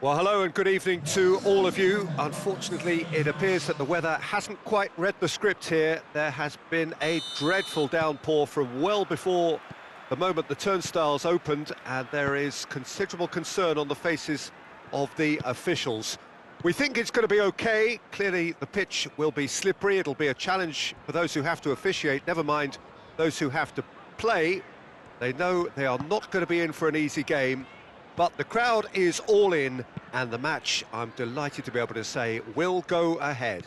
Well, hello and good evening to all of you. Unfortunately, it appears that the weather hasn't quite read the script here. There has been a dreadful downpour from well before the moment the turnstiles opened, and there is considerable concern on the faces of the officials. We think it's going to be okay. Clearly, the pitch will be slippery. It'll be a challenge for those who have to officiate, never mind those who have to play. They know they are not going to be in for an easy game. But the crowd is all in, and the match, I'm delighted to be able to say, will go ahead.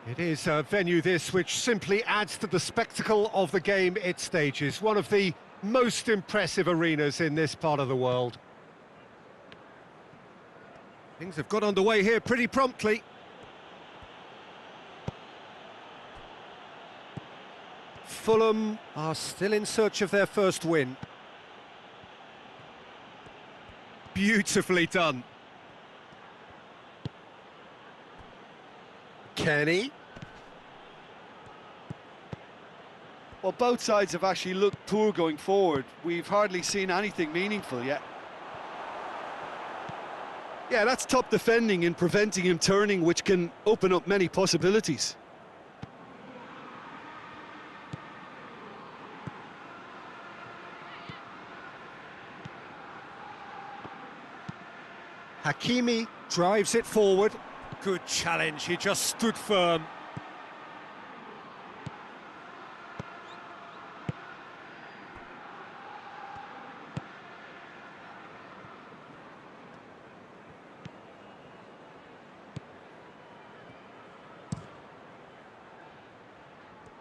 It is a venue this which simply adds to the spectacle of the game it stages. One of the most impressive arenas in this part of the world. Things have got underway here pretty promptly. Fulham are still in search of their first win. Beautifully done. Kenny. Well, both sides have actually looked poor going forward. We've hardly seen anything meaningful yet. Yeah, that's top defending and preventing him turning, which can open up many possibilities. Hakimi drives it forward. Good challenge, he just stood firm.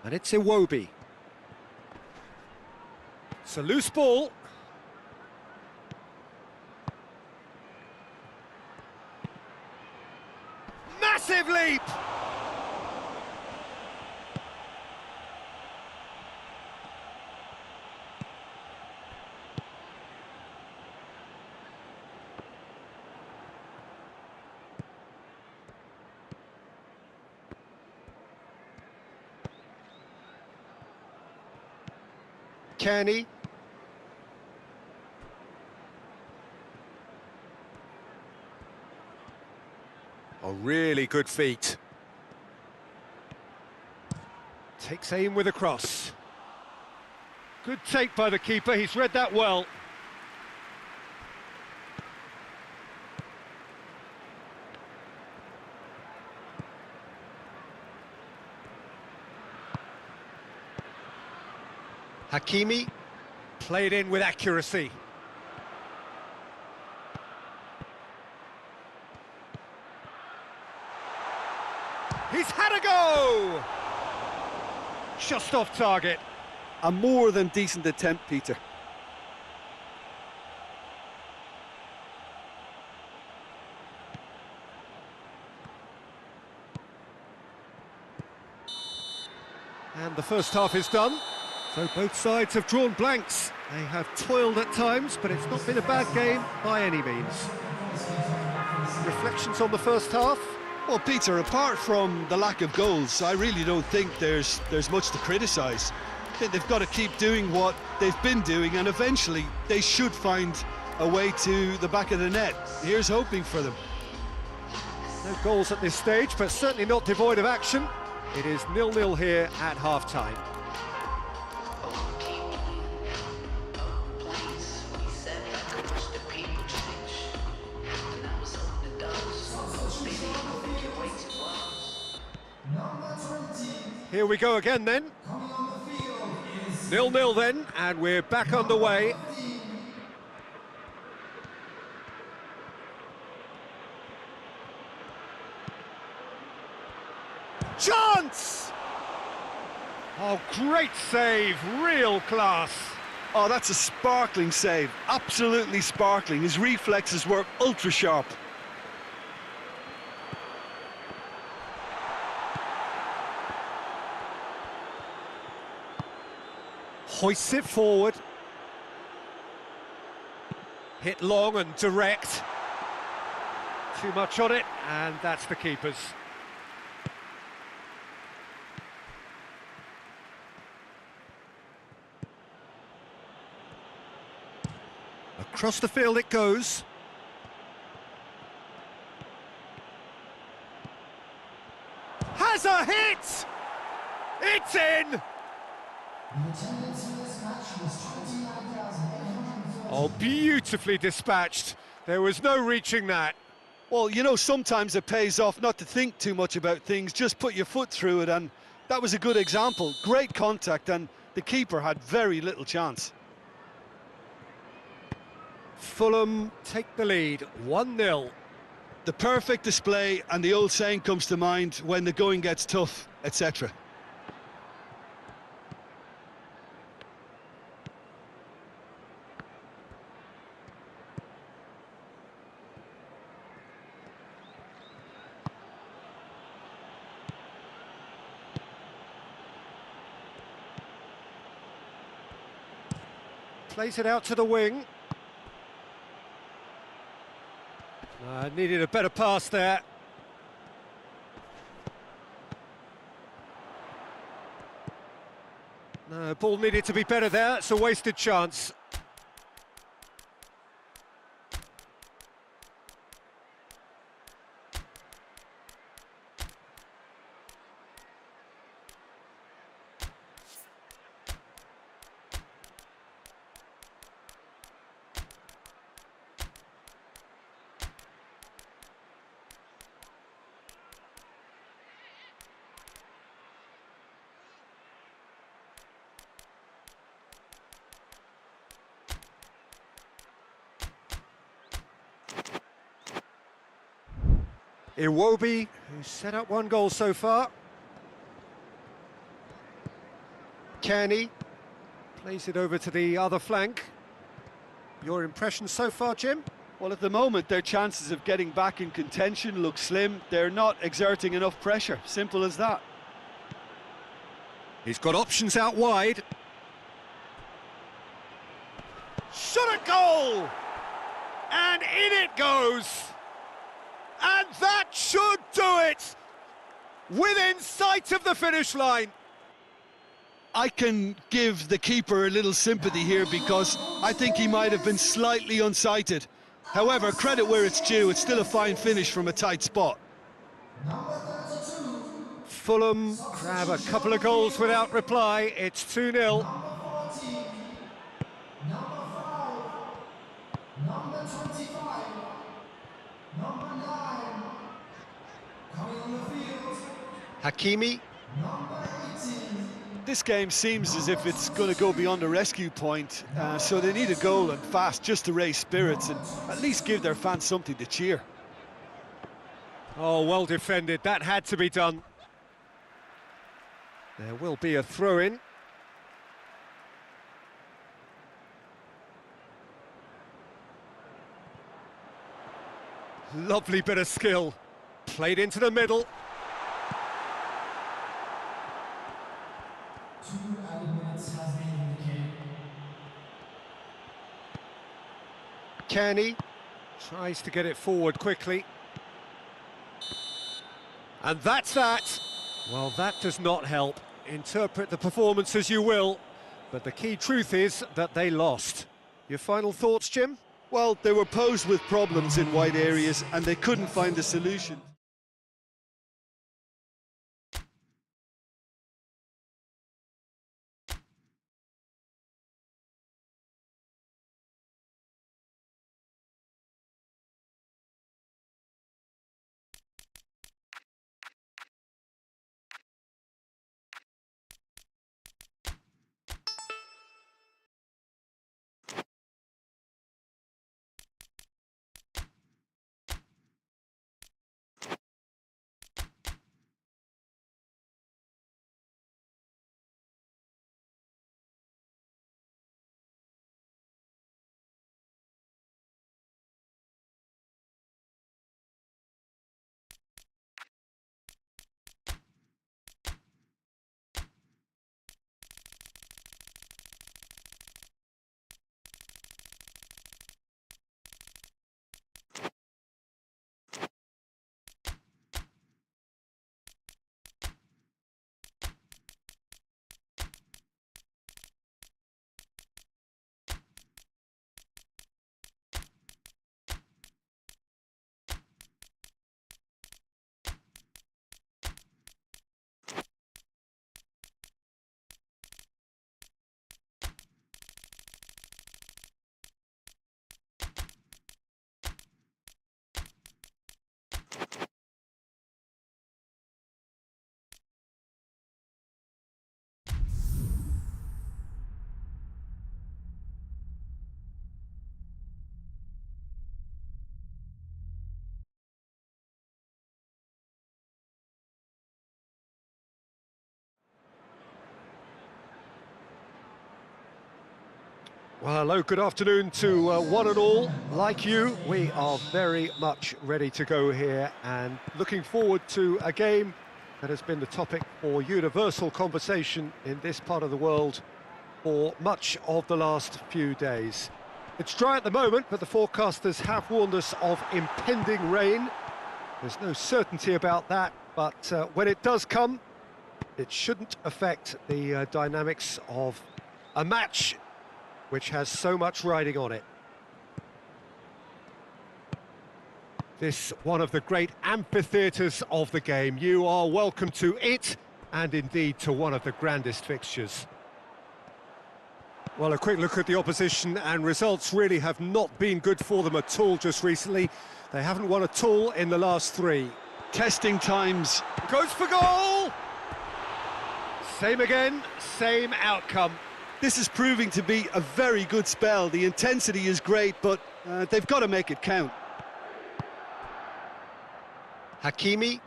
And it's Iwobi. It's a loose ball. Massive leap! Kenny. A really good feat. Takes aim with a cross. Good take by the keeper, he's read that well. Hakimi played in with accuracy. He's had a go! Just off target. A more than decent attempt, Peter. And the first half is done. So both sides have drawn blanks. They have toiled at times, but it's not been a bad game by any means. Reflections on the first half? Well, Peter, apart from the lack of goals, I really don't think there's much to criticise. I think they've got to keep doing what they've been doing, and eventually they should find a way to the back of the net. Here's hoping for them. No goals at this stage, but certainly not devoid of action. It is 0-0 here at half-time. Here we go again then. 0-0 then, and we're back underway. Chance! Oh, great save, real class. Oh, that's a sparkling save, absolutely sparkling. His reflexes were ultra sharp. Hoists it forward. Hit long and direct. Too much on it, and that's the keeper's. Across the field it goes. Has a hit! It's in! Oh, beautifully dispatched. There was no reaching that. Well, you know, sometimes it pays off not to think too much about things, just put your foot through it, and that was a good example. Great contact, and the keeper had very little chance. Fulham take the lead, 1-0. The perfect display, and the old saying comes to mind, when the going gets tough, etc. Plays it out to the wing. Needed a better pass there. No, ball needed to be better there. It's a wasted chance. Iwobi, who's set up one goal so far. Kenny plays it over to the other flank. Your impression so far, Jim? Well, at the moment, their chances of getting back in contention look slim. They're not exerting enough pressure, simple as that. He's got options out wide. Shot a goal! And in it goes! And that should do it! Within sight of the finish line. I can give the keeper a little sympathy here because I think he might have been slightly unsighted. However, credit where it's due, it's still a fine finish from a tight spot. Fulham grab a couple of goals without reply. It's 2-0. Hakimi. This game seems as if it's going to go beyond a rescue point, so they need a goal and fast just to raise spirits and at least give their fans something to cheer. Oh, well defended. That had to be done. There will be a throw-in. Lovely bit of skill. Played into the middle. Kenny tries to get it forward quickly. And that's that. Well, that does not help. Interpret the performance as you will, but the key truth is that they lost. Your final thoughts, Jim? Well, they were posed with problems in wide areas and they couldn't find a solution. Well, hello, good afternoon to one and all. Like you, we are very much ready to go here and looking forward to a game that has been the topic for universal conversation in this part of the world for much of the last few days. It's dry at the moment, but the forecasters have warned us of impending rain. There's no certainty about that, but when it does come, it shouldn't affect the dynamics of a match which has so much riding on it. This one of the great amphitheatres of the game. You are welcome to it, and indeed to one of the grandest fixtures. Well, a quick look at the opposition, and results really have not been good for them at all just recently. They haven't won at all in the last three. Testing times. Goes for goal! Same again, same outcome. This is proving to be a very good spell. The intensity is great, but they've got to make it count. Hakimi.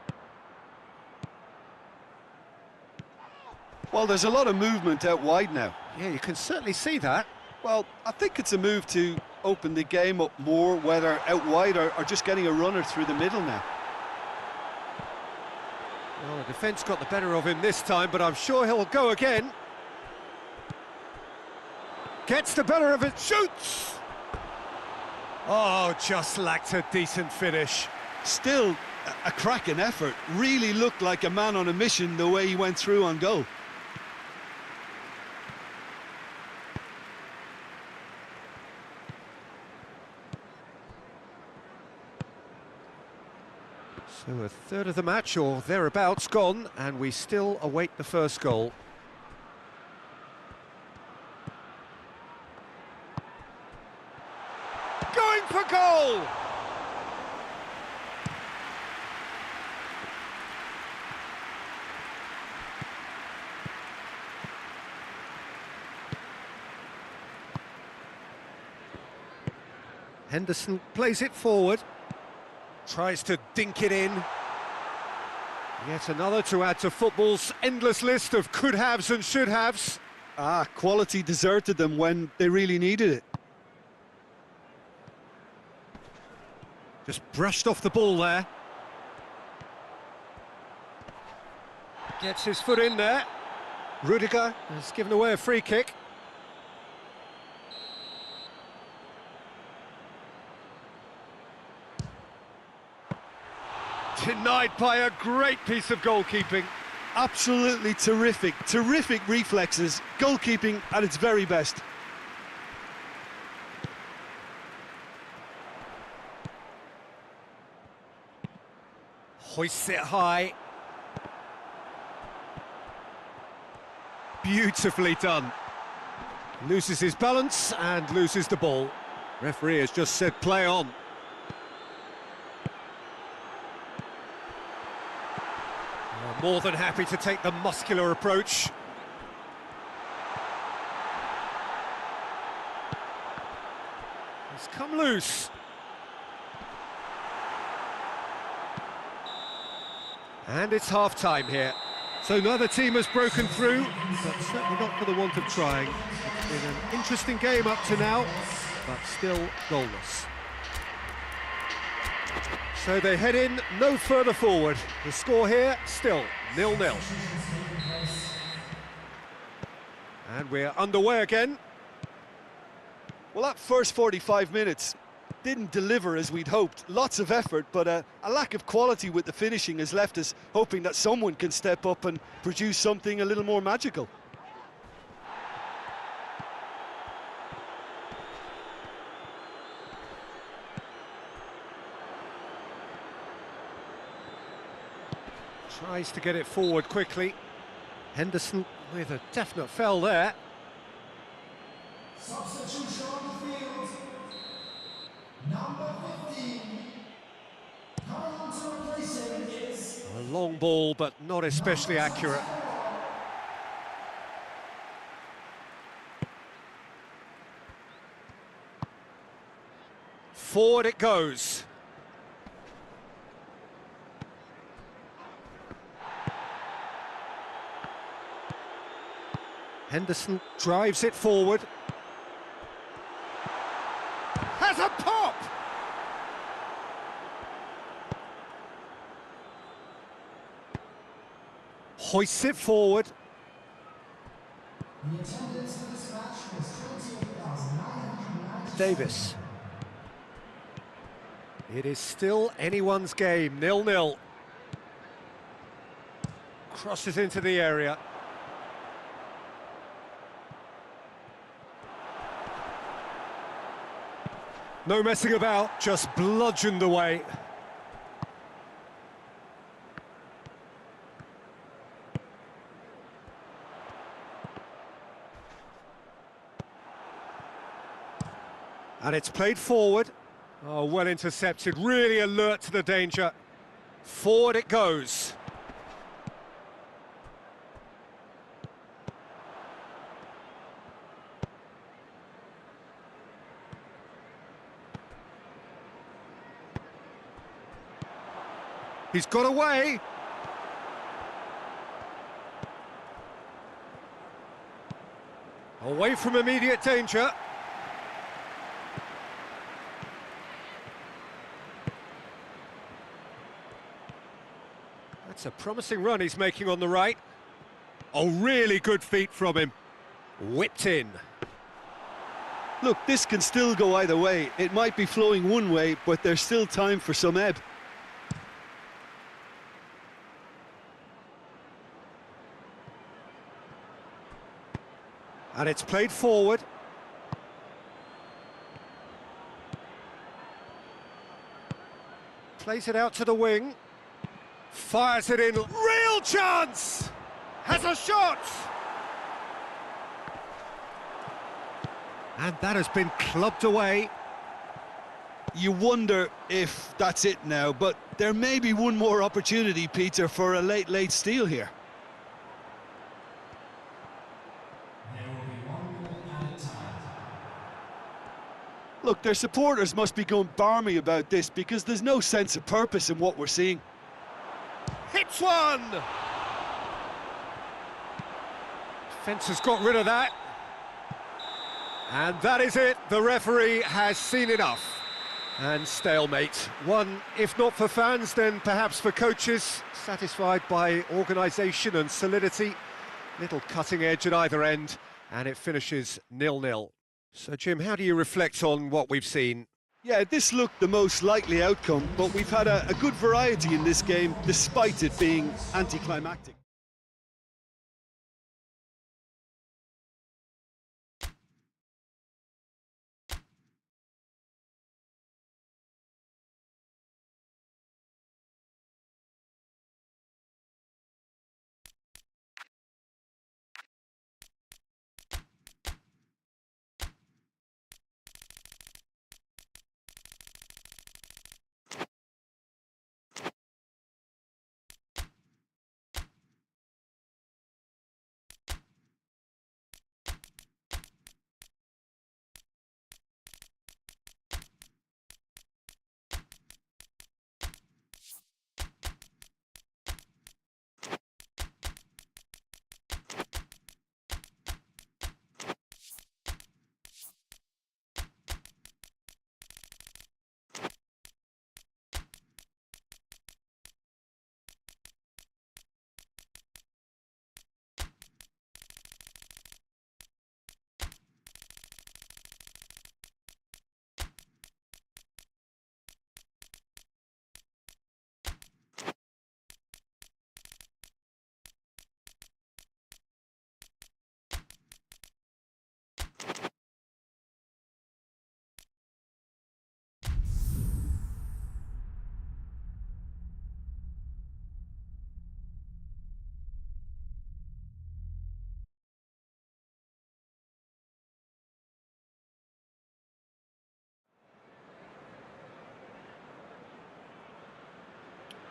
Well, there's a lot of movement out wide now. Yeah, you can certainly see that. Well, I think it's a move to open the game up more, whether out wide or just getting a runner through the middle now. Well, the defence got the better of him this time, but I'm sure he'll go again. Gets the better of it, shoots! Oh, just lacked a decent finish. Still a cracking effort. Really looked like a man on a mission the way he went through on goal. So a third of the match, or thereabouts, gone, and we still await the first goal. Going for goal! Henderson plays it forward. Tries to dink it in. Yet another to add to football's endless list of could-haves and should-haves. Quality deserted them when they really needed it. Just brushed off the ball there. Gets his foot in there. Rudiger has given away a free kick. Denied by a great piece of goalkeeping. Absolutely terrific, terrific reflexes. Goalkeeping at its very best. Hoists it high. Beautifully done. Loses his balance and loses the ball. Referee has just said play on. More than happy to take the muscular approach. He's come loose. And it's half-time here. So neither team has broken through, but certainly not for the want of trying. It's been an interesting game up to now, but still goalless. So they head in no further forward. The score here, still 0-0. And we're underway again. Well, that first 45 minutes didn't deliver as we'd hoped. Lots of effort, but a lack of quality with the finishing has left us hoping that someone can step up and produce something a little more magical. Tries to get it forward quickly. Henderson with a definite foul there. Substitution on the field. Number 15. Coming on to replace him is... A long ball, but not especially accurate. Forward it goes. Henderson drives it forward. Hoists it forward. The attendance for this match was 28,990. Davis. It is still anyone's game, 0-0. Crosses into the area. No messing about, just bludgeoned away. And it's played forward. Oh, well intercepted, really alert to the danger. Forward it goes. He's got away. Away from immediate danger. That's a promising run he's making on the right. Oh, really good feet from him. Whipped in. Look, this can still go either way. It might be flowing one way, but there's still time for some ebb. And it's played forward. Plays it out to the wing. Fires it in. Real chance! Has a shot! And that has been clubbed away. You wonder if that's it now, but there may be one more opportunity, Peter, for a late steal here. Look, their supporters must be going barmy about this because there's no sense of purpose in what we're seeing. Hits one! Defence has got rid of that. And that is it. The referee has seen enough. And stalemate. One, if not for fans, then perhaps for coaches. Satisfied by organisation and solidity. Little cutting edge at either end. And it finishes 0-0. So, Jim, how do you reflect on what we've seen? Yeah, this looked the most likely outcome, but we've had a good variety in this game, despite it being anticlimactic.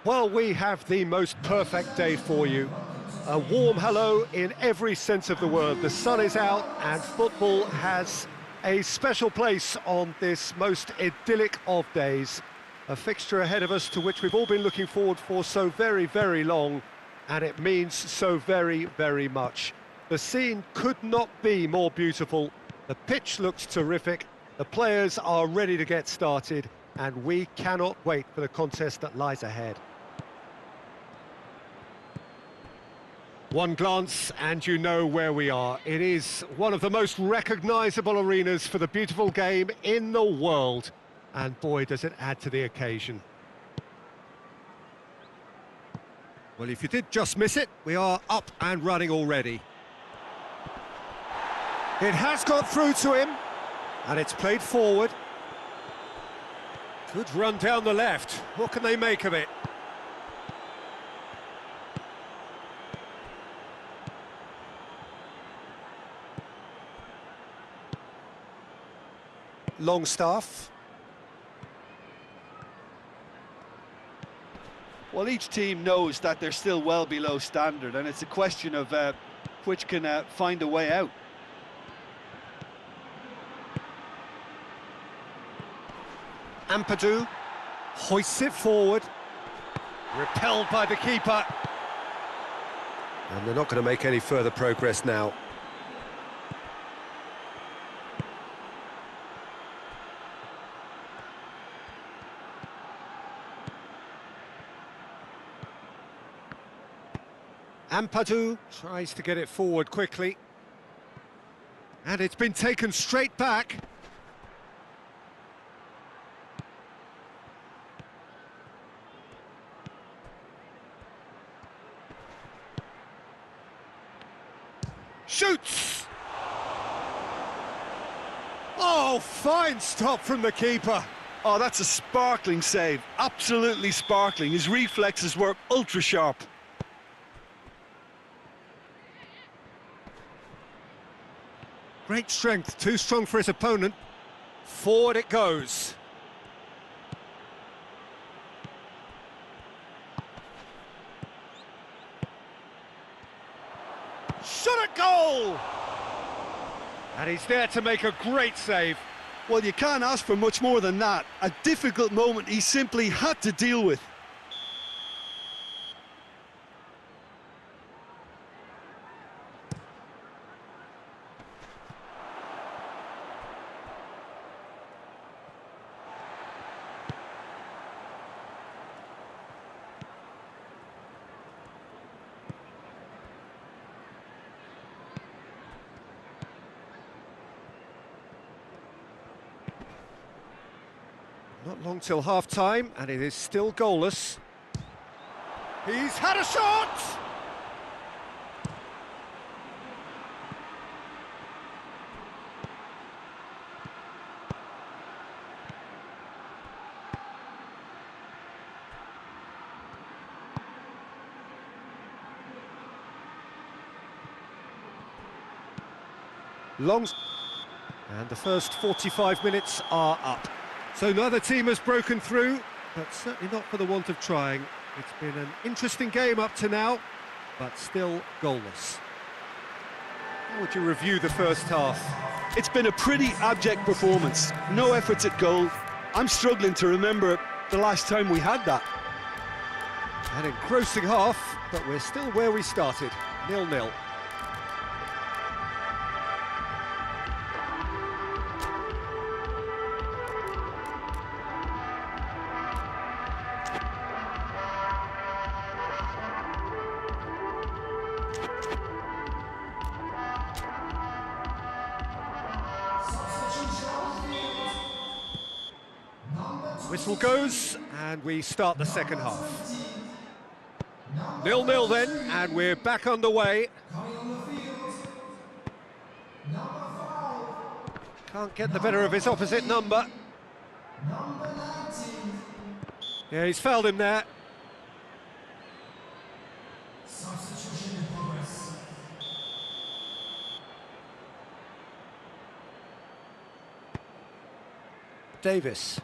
Well, we have the most perfect day for you. A warm hello in every sense of the word. The sun is out and football has a special place on this most idyllic of days. A fixture ahead of us to which we've all been looking forward for so very, very long, and it means so very, very much. The scene could not be more beautiful. The pitch looks terrific. The players are ready to get started, and we cannot wait for the contest that lies ahead. One glance and you know where we are. It is one of the most recognisable arenas for the beautiful game in the world. And boy, does it add to the occasion. Well, if you did just miss it, we are up and running already. It has got through to him, and it's played forward. Good run down the left. What can they make of it? Longstaff. Well, each team knows that they're still well below standard, and it's a question of which can find a way out. Ampadu hoists it forward. Repelled by the keeper. And they're not going to make any further progress now. Ampadu tries to get it forward quickly. And it's been taken straight back. Shoots! Oh, fine stop from the keeper. Oh, that's a sparkling save. Absolutely sparkling. His reflexes were ultra sharp. Great strength, too strong for his opponent. Forward it goes. Shot at goal! And he's there to make a great save. Well, you can't ask for much more than that. A difficult moment he simply had to deal with. Not long till half-time, and it is still goalless. He's had a shot! Long... And the first 45 minutes are up. So neither team has broken through, but certainly not for the want of trying. It's been an interesting game up to now, but still goalless. How would you review the first half? It's been a pretty abject performance. No efforts at goal. I'm struggling to remember the last time we had that. An engrossing half, but we're still where we started, 0-0. Whistle goes, and we start the second half. 0-0 then, and we're back underway. Can't get the better of his opposite number. Yeah, he's fouled him there. Davis.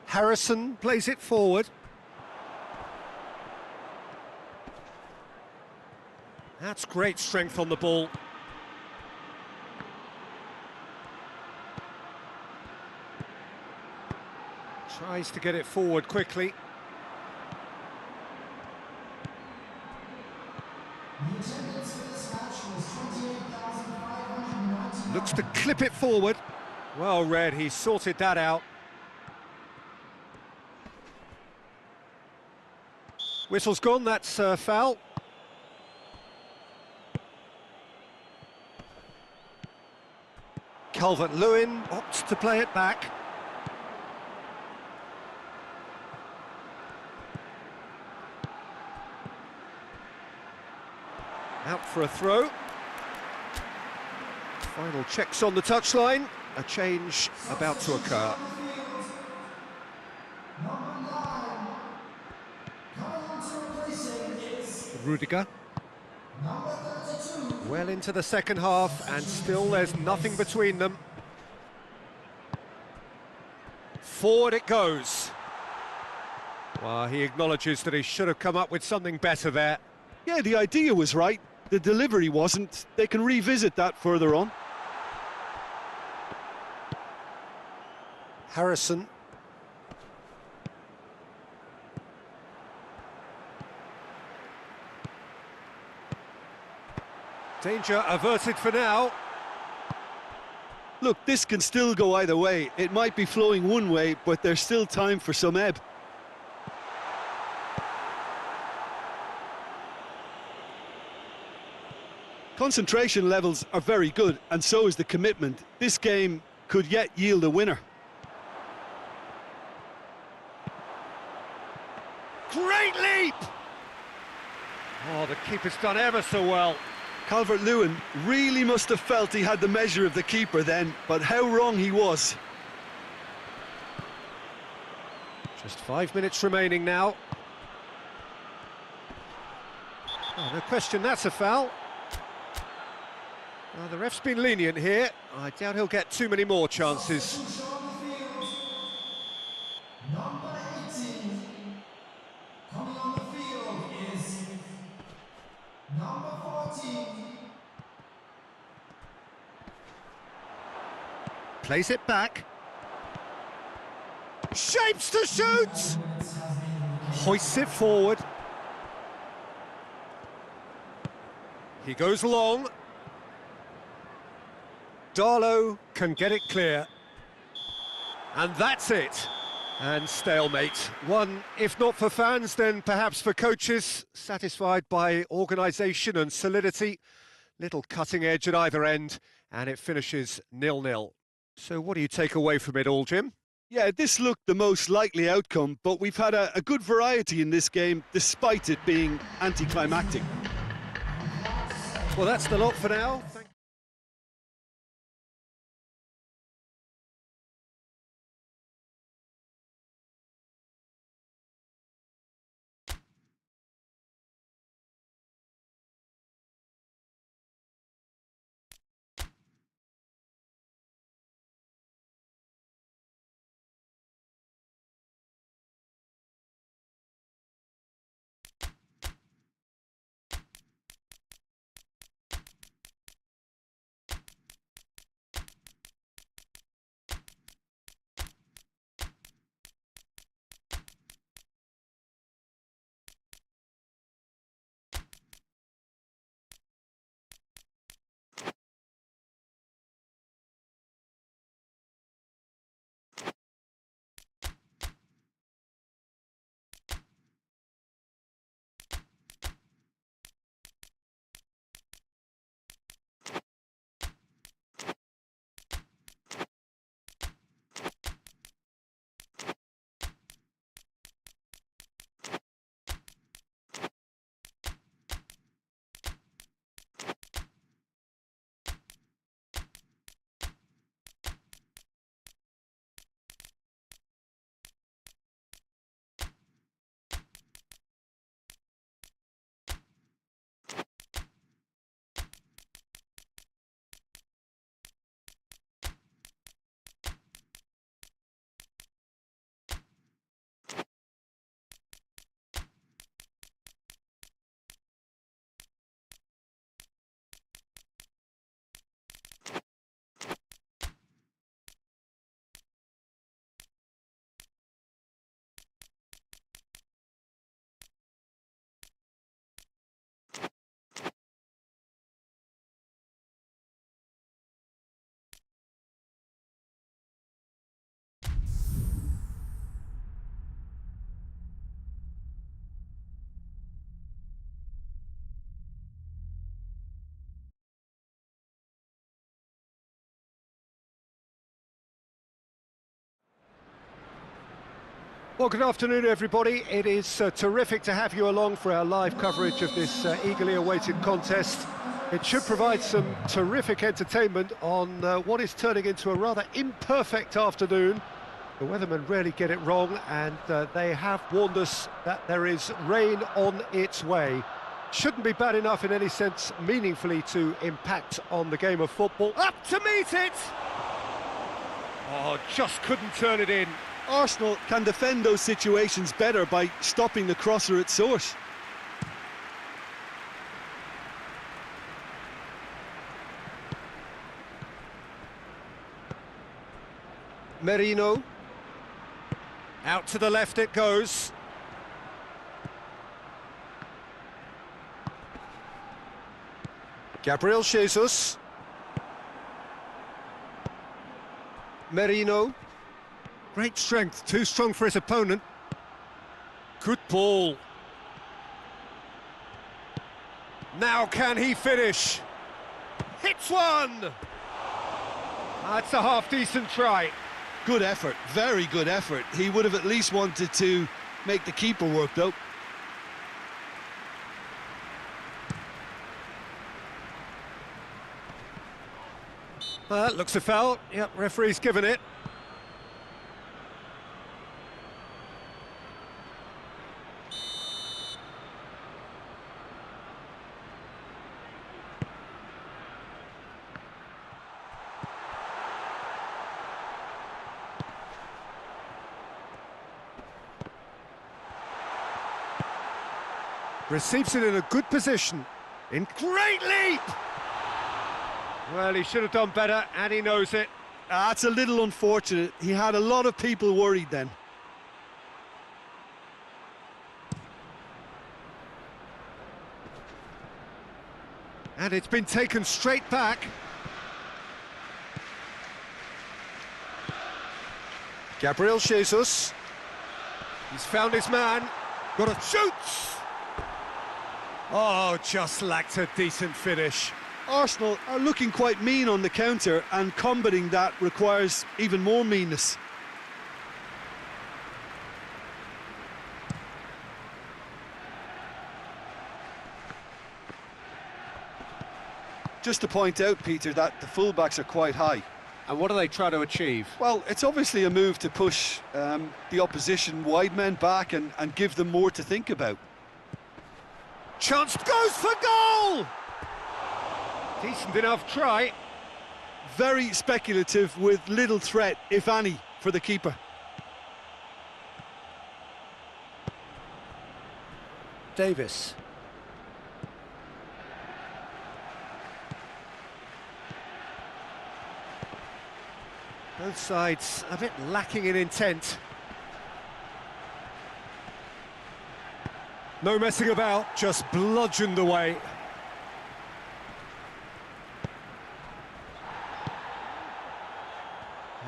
Harrison plays it forward. That's great strength on the ball. Tries to get it forward quickly. clip it forward. Well read, he sorted that out. Whistle's gone, that's a foul. Calvert-Lewin opts to play it back. Out for a throw. Final checks on the touchline. A change about to occur. Rudiger. Well into the second half, and still there's nothing between them. Forward it goes. Well, he acknowledges that he should have come up with something better there. Yeah, the idea was right. The delivery wasn't. They can revisit that further on. Harrison. Danger averted for now. Look, this can still go either way. It might be flowing one way, but there's still time for some ebb. Concentration levels are very good, and so is the commitment. This game could yet yield a winner. Great leap! Oh, the keeper's done ever so well. Calvert-Lewin really must have felt he had the measure of the keeper then, but how wrong he was. Just 5 minutes remaining now. Oh, no question, that's a foul. Well, the ref's been lenient here. I doubt he'll get too many more chances. Number 18. Coming on the field is number 14. Plays it back. Shapes to shoot! Hoists it forward. He goes long. Darlow can get it clear. And that's it. And stalemate. One, if not for fans, then perhaps for coaches, satisfied by organisation and solidity. Little cutting edge at either end, and it finishes 0-0. So what do you take away from it all, Jim? Yeah, this looked the most likely outcome, but we've had a good variety in this game, despite it being anticlimactic. Well, that's the lot for now. Well, good afternoon, everybody. It is terrific to have you along for our live coverage of this eagerly awaited contest. It should provide some terrific entertainment on what is turning into a rather imperfect afternoon. The weathermen rarely get it wrong, and they have warned us that there is rain on its way. Shouldn't be bad enough in any sense meaningfully to impact on the game of football. Up to meet it! Oh, just couldn't turn it in. Arsenal can defend those situations better by stopping the crosser at source. Merino. Out to the left it goes. Gabriel Jesus. Merino. Great strength, too strong for his opponent. Good ball. Now can he finish? Hits one! That's a half-decent try. Good effort, very good effort. He would have at least wanted to make the keeper work, though. Looks a foul. Yep, referee's given it. Receives it in a good position. In great leap! Well, he should have done better, and he knows it. That's a little unfortunate. He had a lot of people worried then. And it's been taken straight back. Gabriel Jesus. He's found his man. Got a shoot! Oh, just lacked a decent finish. Arsenal are looking quite mean on the counter, and combating that requires even more meanness. Just to point out, Peter, that the fullbacks are quite high. And what do they try to achieve? Well, it's obviously a move to push the opposition wide men back and give them more to think about. Chance goes for goal! Decent enough try. Very speculative with little threat, if any, for the keeper. Davis. Both sides a bit lacking in intent. No messing about, just bludgeoned away.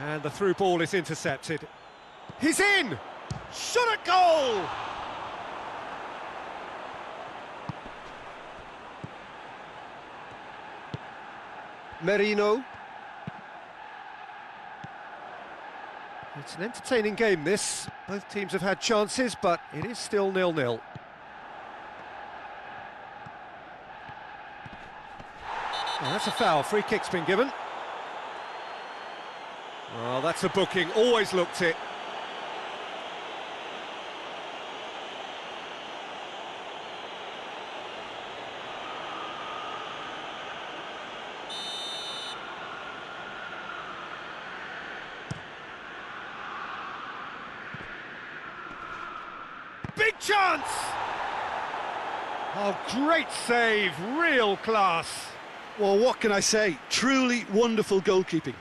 And the through ball is intercepted. He's in! Shot at goal! Merino. It's an entertaining game, this. Both teams have had chances, but it is still 0-0. Oh, that's a foul. Free kick's been given. Oh, that's a booking. Always looked it. Big chance! Oh, great save. Real class. Well, what can I say? Truly wonderful goalkeeping.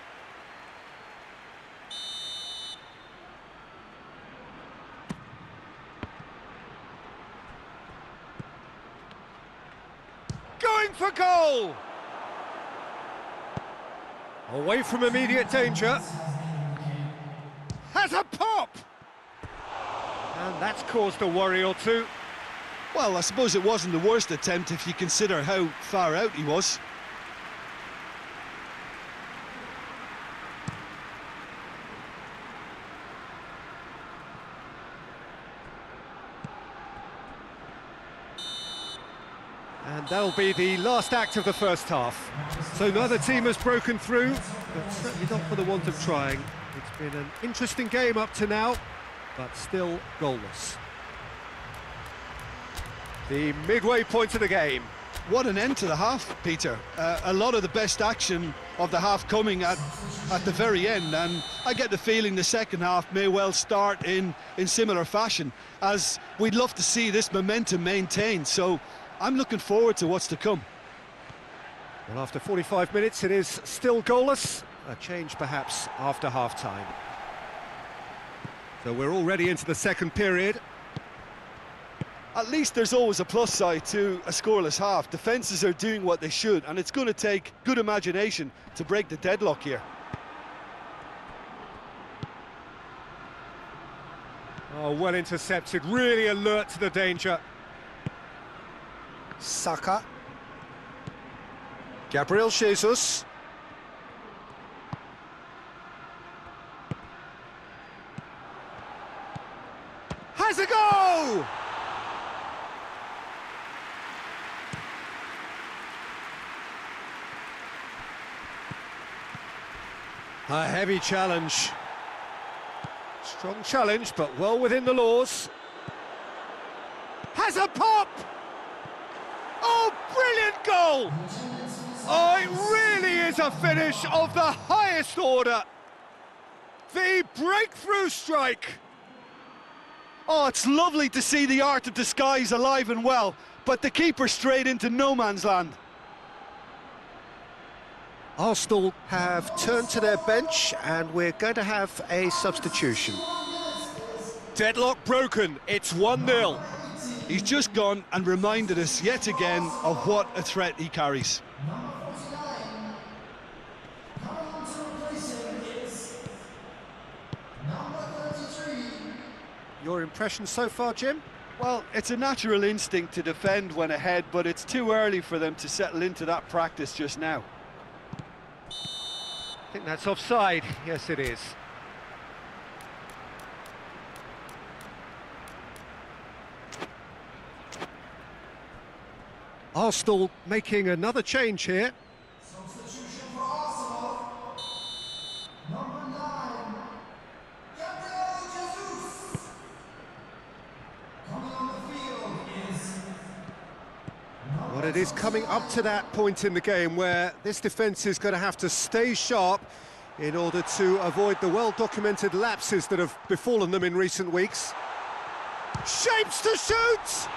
Going for goal! Away from immediate danger. Has a pop! And that's caused a worry or two. Well, I suppose it wasn't the worst attempt if you consider how far out he was. And that'll be the last act of the first half. So neither team has broken through, but certainly not for the want of trying. It's been an interesting game up to now, but still goalless. The midway point of the game. What an end to the half, Peter. A lot of the best action of the half coming at the very end, and I get the feeling the second half may well start in similar fashion, as we'd love to see this momentum maintained. So I'm looking forward to what's to come. Well, after 45 minutes, it is still goalless. A change, perhaps, after half-time. So we're already into the second period. At least there's always a plus side to a scoreless half. Defences are doing what they should, and it's going to take good imagination to break the deadlock here. Oh, well intercepted, really alert to the danger. Saka. Gabriel Jesus. Has a go! A heavy challenge. Strong challenge, but well within the laws. Has a pop! Oh, brilliant goal! Oh, it really is a finish of the highest order. The breakthrough strike. Oh, it's lovely to see the art of disguise alive and well, but the keeper straight into no man's land. Arsenal have turned to their bench and we're going to have a substitution. Deadlock broken, it's 1-0. He's just gone and reminded us yet again of what a threat he carries. Your impression so far, Jim? Well, it's a natural instinct to defend when ahead, but it's too early for them to settle into that practice just now. I think that's offside. Yes, it is. Arsenal making another change here. Substitution for Arsenal. Number 9, Gabriel Jesus. Coming on the field is... Well, it is coming up to that point in the game where this defence is going to have to stay sharp in order to avoid the well-documented lapses that have befallen them in recent weeks. Shapes to shoot!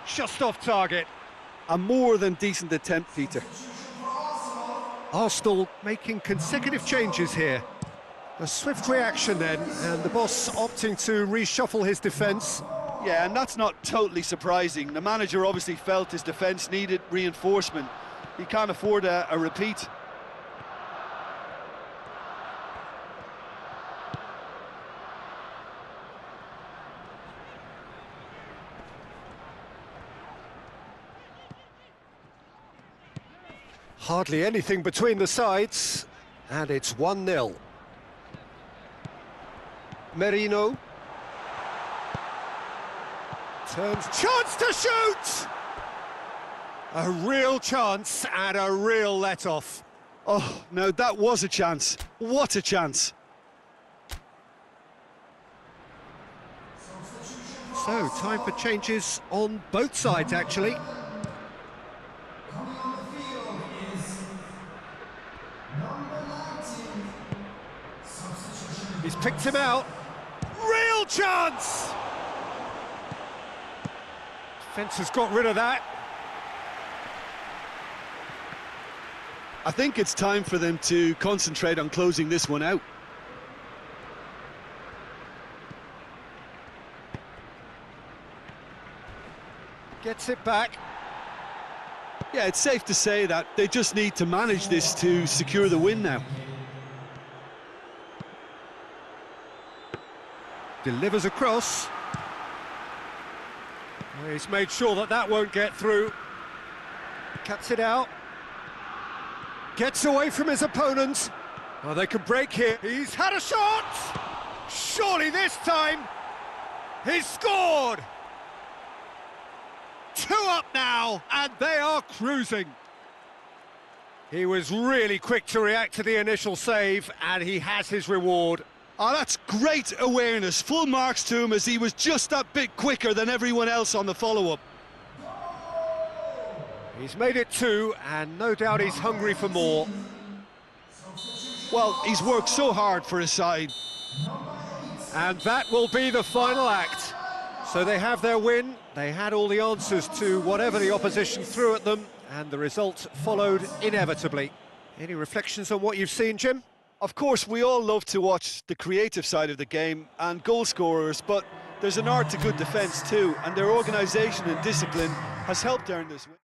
Just off target. A more than decent attempt, Peter. Arsenal making consecutive changes here. A swift reaction then, and the boss opting to reshuffle his defence. Yeah, and that's not totally surprising. The manager obviously felt his defence needed reinforcement. He can't afford a repeat. Hardly anything between the sides, and it's 1-0. Merino. Turns, chance to shoot! A real chance and a real let-off. Oh, no, that was a chance. What a chance. So, time for changes on both sides, actually. Coming on the field is number 19. Substitution. He's picked him out. Real chance! Defence has got rid of that. I think it's time for them to concentrate on closing this one out. Gets it back. Yeah, it's safe to say that they just need to manage this to secure the win now. Delivers across. Well, he's made sure that that won't get through. Cuts it out. Gets away from his opponent. Oh, they can break here. He's had a shot! Surely this time, he's scored! Two up now, and they are cruising. He was really quick to react to the initial save, and he has his reward. Oh, that's great awareness. Full marks to him as he was just that bit quicker than everyone else on the follow-up. He's made it two, and no doubt he's hungry for more. Well, he's worked so hard for his side. And that will be the final act. So they have their win, they had all the answers to whatever the opposition threw at them, and the result followed inevitably. Any reflections on what you've seen, Jim? Of course, we all love to watch the creative side of the game and goal scorers, but there's an art to good defence too, and their organisation and discipline has helped earn this win.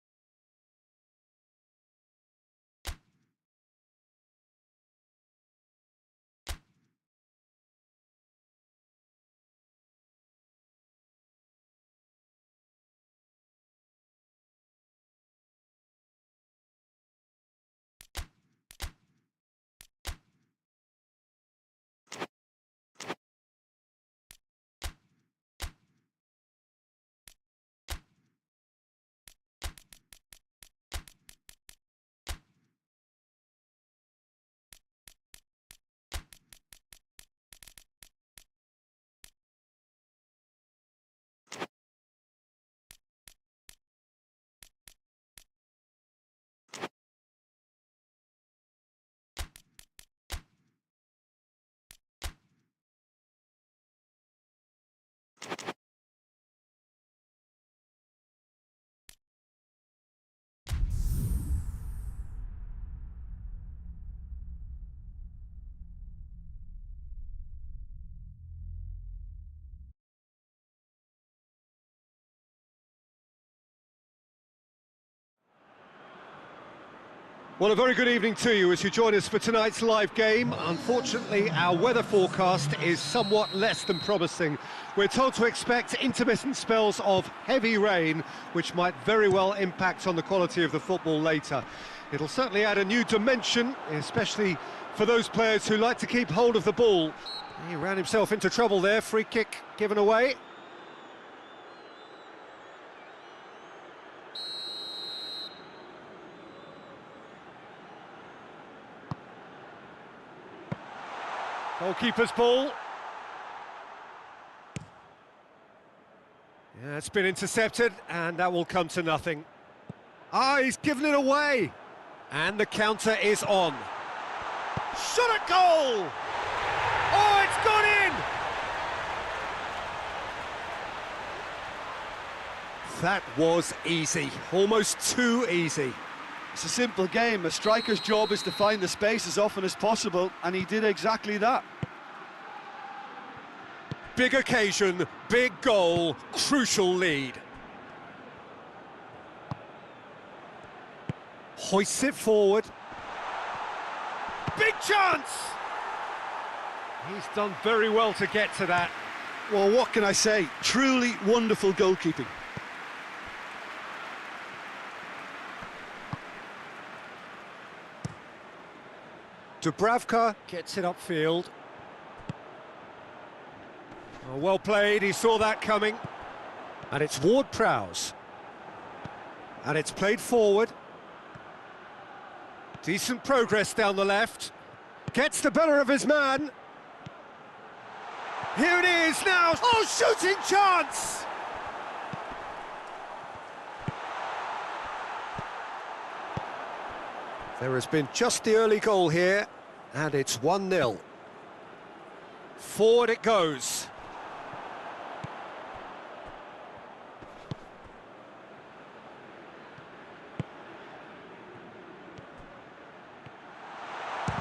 Well, a very good evening to you as you join us for tonight's live game. Unfortunately, our weather forecast is somewhat less than promising. We're told to expect intermittent spells of heavy rain, which might very well impact on the quality of the football later. It'll certainly add a new dimension, especially for those players who like to keep hold of the ball. He ran himself into trouble there, free kick given away. Goalkeeper's ball. Yeah, it's been intercepted, and that will come to nothing. Ah, he's given it away. And the counter is on. Shot at goal! Oh, it's gone in! That was easy, almost too easy. It's a simple game. A striker's job is to find the space as often as possible, and he did exactly that. Big occasion, big goal, crucial lead. Hoists it forward. Big chance! He's done very well to get to that. Well, what can I say? Truly wonderful goalkeeping. Dubravka gets it upfield. Oh, well played, he saw that coming. And it's Ward-Prowse. And it's played forward. Decent progress down the left. Gets the better of his man. Here it is now. Oh, shooting chance! There has been just the early goal here, and it's 1-0. Forward it goes.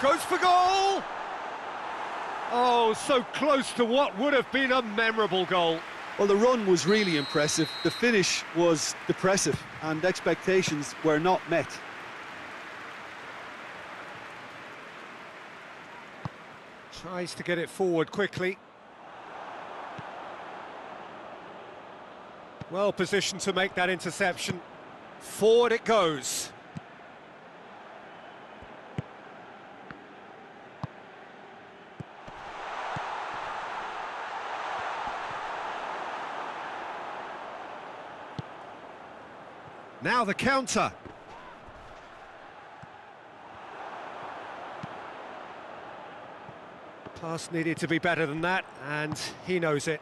Goes for goal! Oh, so close to what would have been a memorable goal. Well, the run was really impressive. The finish was depressive, and expectations were not met. Tries to get it forward quickly. Well positioned to make that interception. Forward it goes. Now the counter. Pass needed to be better than that, and he knows it.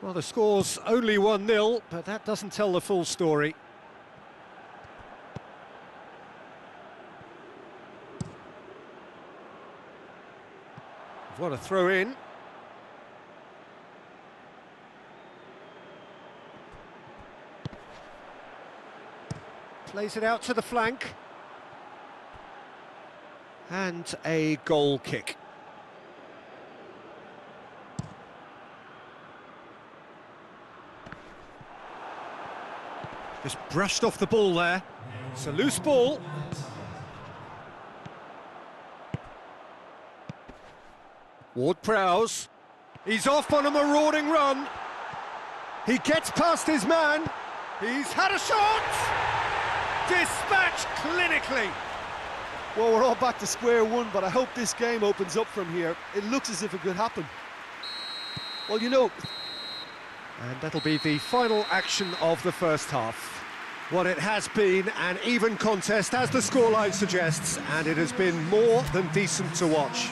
Well, the score's only 1-0, but that doesn't tell the full story. What a throw in. Plays it out to the flank. And a goal kick. Just brushed off the ball there. It's a loose ball. Ward-Prowse. He's off on a marauding run. He gets past his man. He's had a shot! Dispatched clinically. Well, we're all back to square one, but I hope this game opens up from here. It looks as if it could happen. Well, you know... And that'll be the final action of the first half. What it has been an even contest, as the scoreline suggests, and it has been more than decent to watch.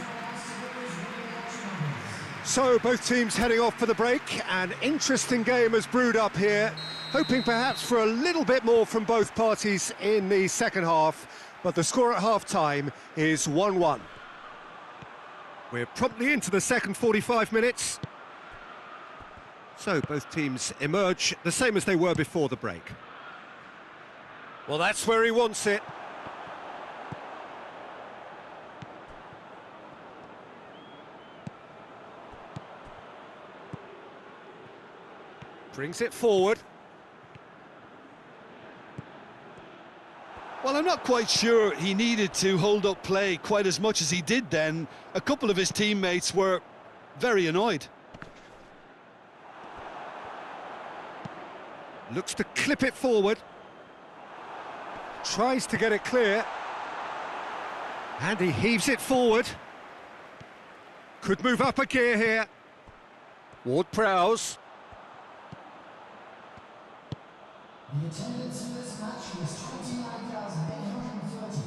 So, both teams heading off for the break. An interesting game has brewed up here, hoping perhaps for a little bit more from both parties in the second half, but the score at half-time is 1-1. We're promptly into the second 45 minutes. So, both teams emerge the same as they were before the break. Well, that's where he wants it. Brings it forward. Well, I'm not quite sure he needed to hold up play quite as much as he did then. A couple of his teammates were very annoyed. Looks to clip it forward. Tries to get it clear. And he heaves it forward. Could move up a gear here. Ward-Prowse. The attendance in this match was 29,830.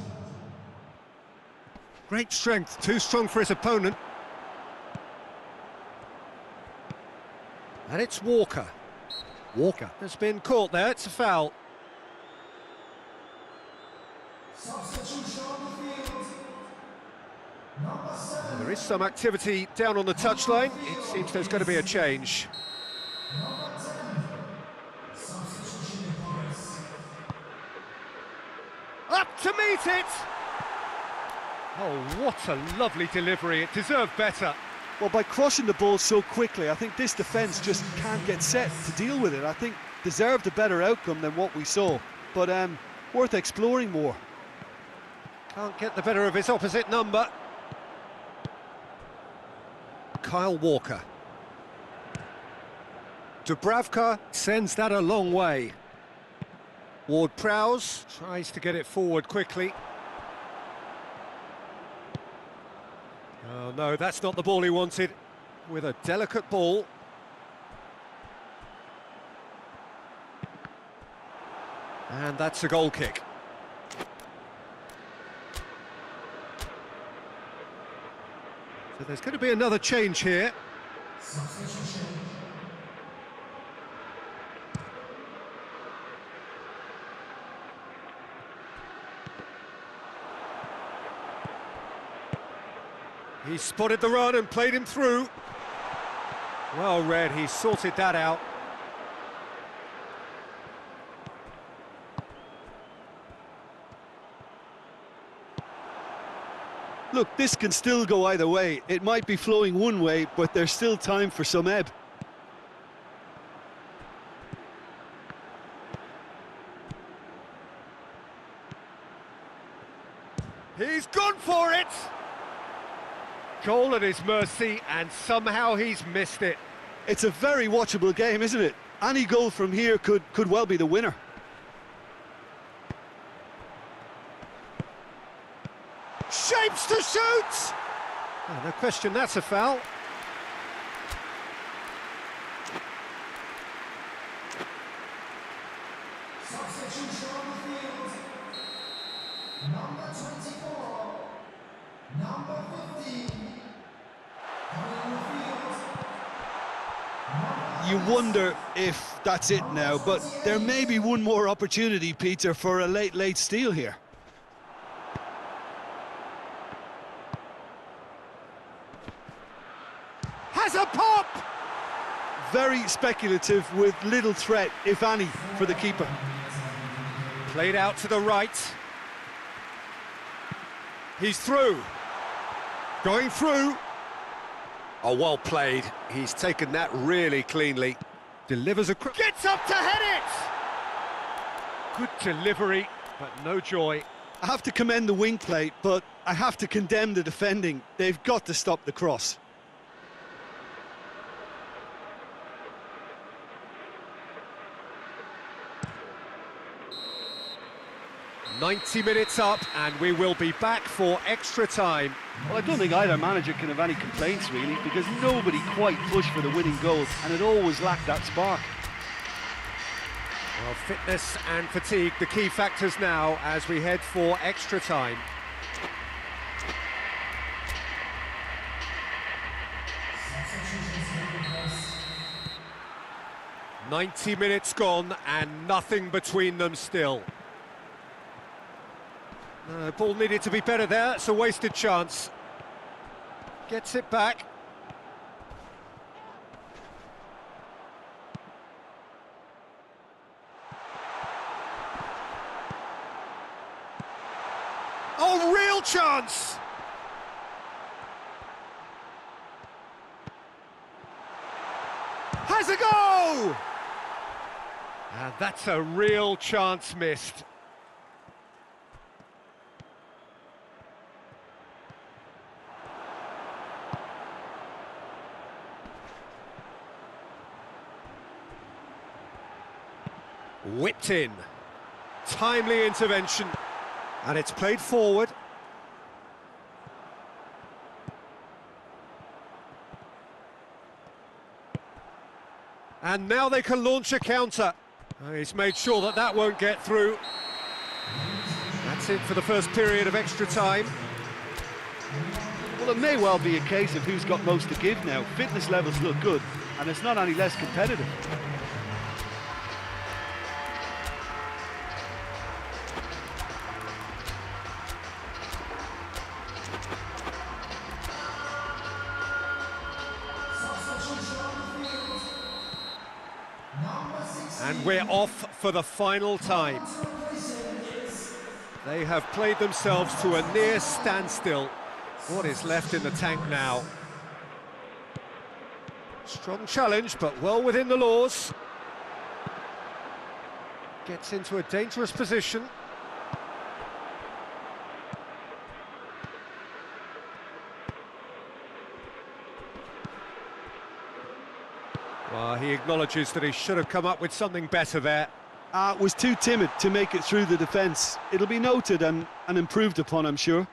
Great strength, too strong for his opponent. And it's Walker. Walker has been caught there, it's a foul. Substitution on the field. Number 7. There is some activity down on the touchline. It seems there's going to be a change. Number 10. Substitution in progress. Up to meet it! Oh, what a lovely delivery. It deserved better. Well, by crushing the ball so quickly, I think this defence just can't get set to deal with it. I think deserved a better outcome than what we saw, but worth exploring more. Can't get the better of his opposite number. Kyle Walker. Dubravka sends that a long way. Ward-Prowse tries to get it forward quickly. Oh no, that's not the ball he wanted. With a delicate ball. And that's a goal kick. So there's going to be another change here. Substitution. He spotted the run and played him through. Well read, he sorted that out. Look, this can still go either way. It might be flowing one way, but there's still time for some ebb. He's gone for it! Goal at his mercy, and somehow he's missed it. It's a very watchable game, isn't it? Any goal from here could well be the winner. Shapes to shoot! Oh, no question, that's a foul. number 24, number 15, coming in the field, You wonder if that's it now, but there may be one more opportunity, Peter, for a late steal here. Has a pop! Very speculative with little threat, if any, for the keeper. Played out to the right. He's through. Going through. Oh, well played. He's taken that really cleanly. Delivers a... Gets up to head it! Good delivery, but no joy. I have to commend the wing play, but I have to condemn the defending. They've got to stop the cross. "90 minutes up, and we will be back for extra time." Well, I don't think either manager can have any complaints, really, because nobody quite pushed for the winning goal, and it always lacked that spark. Well, fitness and fatigue, the key factors now as we head for extra time. "90 minutes gone, and nothing between them still." Ball needed to be better there, it's a wasted chance. Gets it back. Oh, real chance! Has a go! And that's a real chance missed. Whipped in. Timely intervention. And it's played forward. And now they can launch a counter. He's made sure that that won't get through. That's it for the first period of extra time. Well, it may well be a case of who's got most to give now. Fitness levels look good, and it's not any less competitive. And we're off for the final time. They have played themselves to a near standstill. What is left in the tank now? Strong challenge, but well within the laws. Gets into a dangerous position. Well, he acknowledges that he should have come up with something better there. Was too timid to make it through the defence. It'll be noted and improved upon, I'm sure.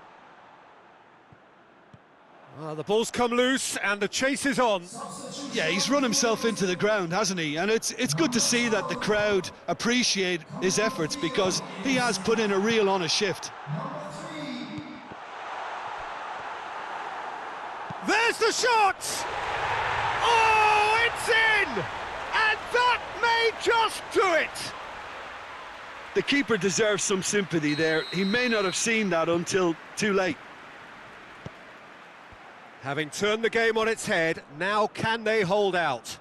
Well, the ball's come loose and the chase is on. Yeah, he's run himself into the ground, hasn't he? And it's good to see that the crowd appreciate his efforts, because he has put in a real honest shift. There's the shot! Oh, it's in! And that may just do it! The keeper deserves some sympathy there. He may not have seen that until too late. Having turned the game on its head, now can they hold out?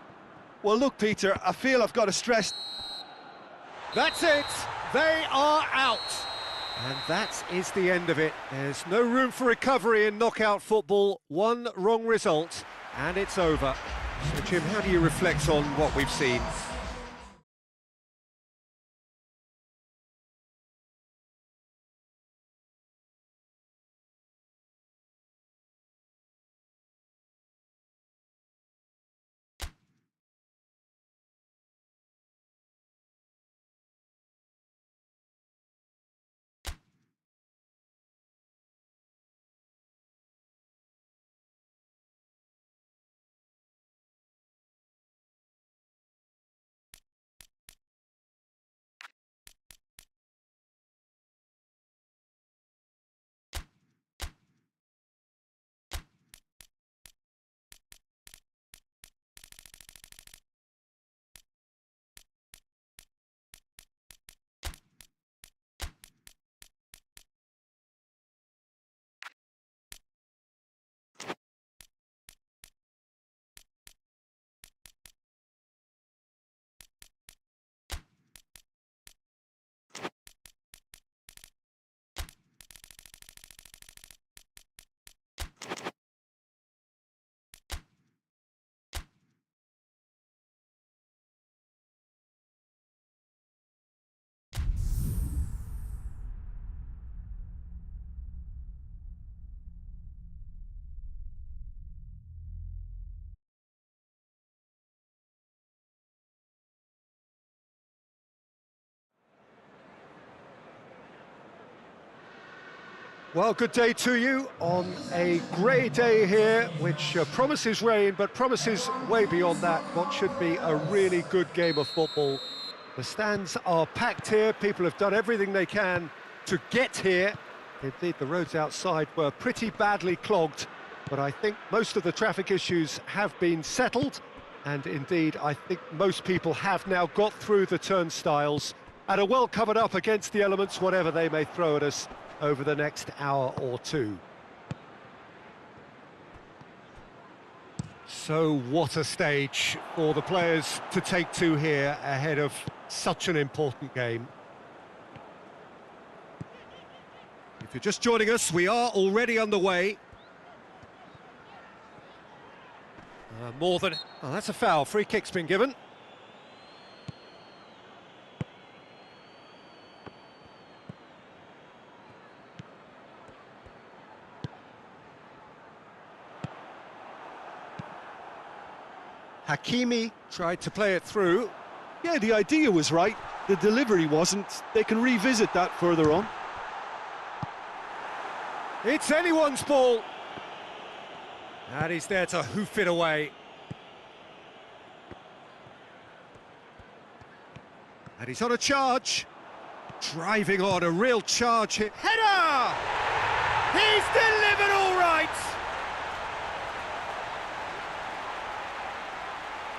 Well, look, Peter, I feel I've got to stress... That's it! They are out! And that is the end of it. There's no room for recovery in knockout football. One wrong result, and it's over. So, Jim, how do you reflect on what we've seen? Well, good day to you on a grey day here, which promises rain, but promises way beyond that what should be a really good game of football. The stands are packed here, people have done everything they can to get here. Indeed, the roads outside were pretty badly clogged, but I think most of the traffic issues have been settled, and indeed, I think most people have now got through the turnstiles and are well covered up against the elements, whatever they may throw at us over the next hour or two. So what a stage for the players to take to here ahead of such an important game. If you're just joining us, we are already underway. Oh, that's a foul. Free kick's been given. Hakimi tried to play it through. Yeah, the idea was right, the delivery wasn't. They can revisit that further on. It's anyone's ball. And he's there to hoof it away. And he's on a charge. Driving on, a real charge hit. Header! He's delivered all right!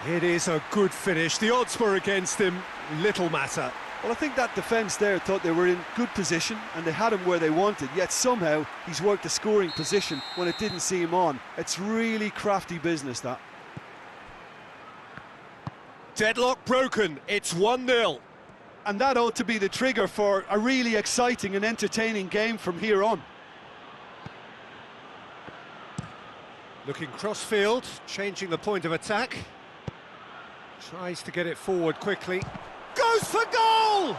It is a good finish. The odds were against him, little matter. Well, I think that defence there thought they were in good position and they had him where they wanted, yet somehow he's worked a scoring position when it didn't see him on. It's really crafty business, that. Deadlock broken, it's 1-0. And that ought to be the trigger for a really exciting and entertaining game from here on. Looking cross-field, changing the point of attack. Tries to get it forward quickly. Goes for goal!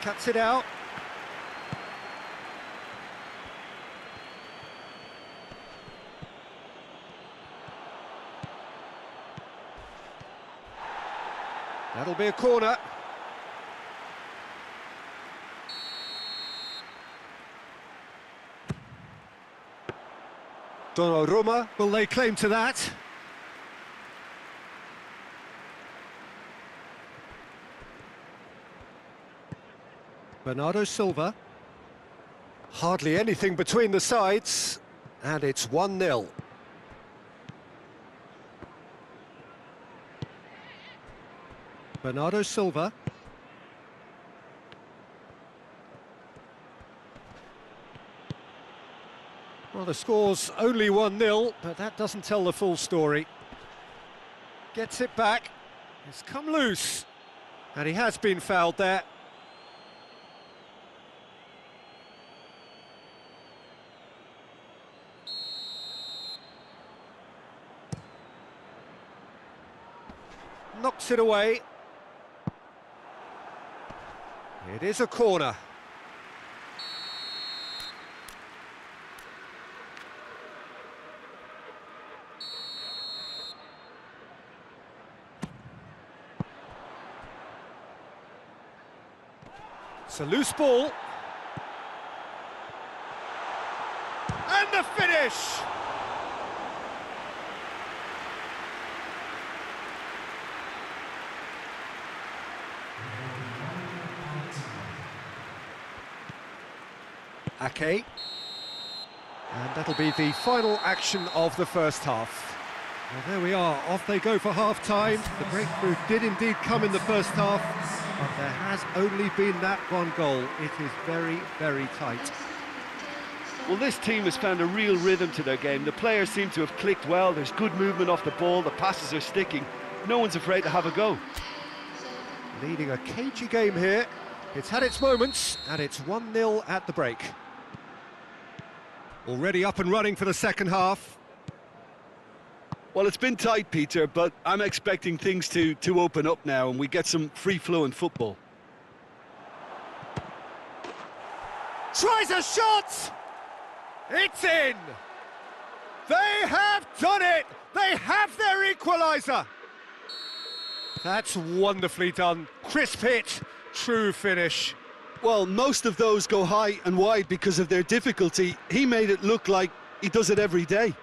Cuts it out. That'll be a corner. Donnarumma, will they claim to that? Bernardo Silva. Hardly anything between the sides, and it's 1-0. Bernardo Silva. Well, the score's only 1-0, but that doesn't tell the full story. Gets it back. It's come loose. And he has been fouled there. Knocks it away. It is a corner. It's a loose ball. And the finish! Ake. And that'll be the final action of the first half. Well, there we are, off they go for half-time. The breakthrough did indeed come in the first half, but there has only been that one goal. It is very, very tight. Well, this team has found a real rhythm to their game. The players seem to have clicked well. There's good movement off the ball. The passes are sticking. No one's afraid to have a go. Leading a cagey game here. It's had its moments, and it's 1-0 at the break. Already up and running for the second half. Well, it's been tight, Peter, but I'm expecting things to open up now and we get some free-flowing football. Tries a shot! It's in! They have done it! They have their equaliser! That's wonderfully done. Crisp hit, true finish. Well, most of those go high and wide because of their difficulty. He made it look like he does it every day.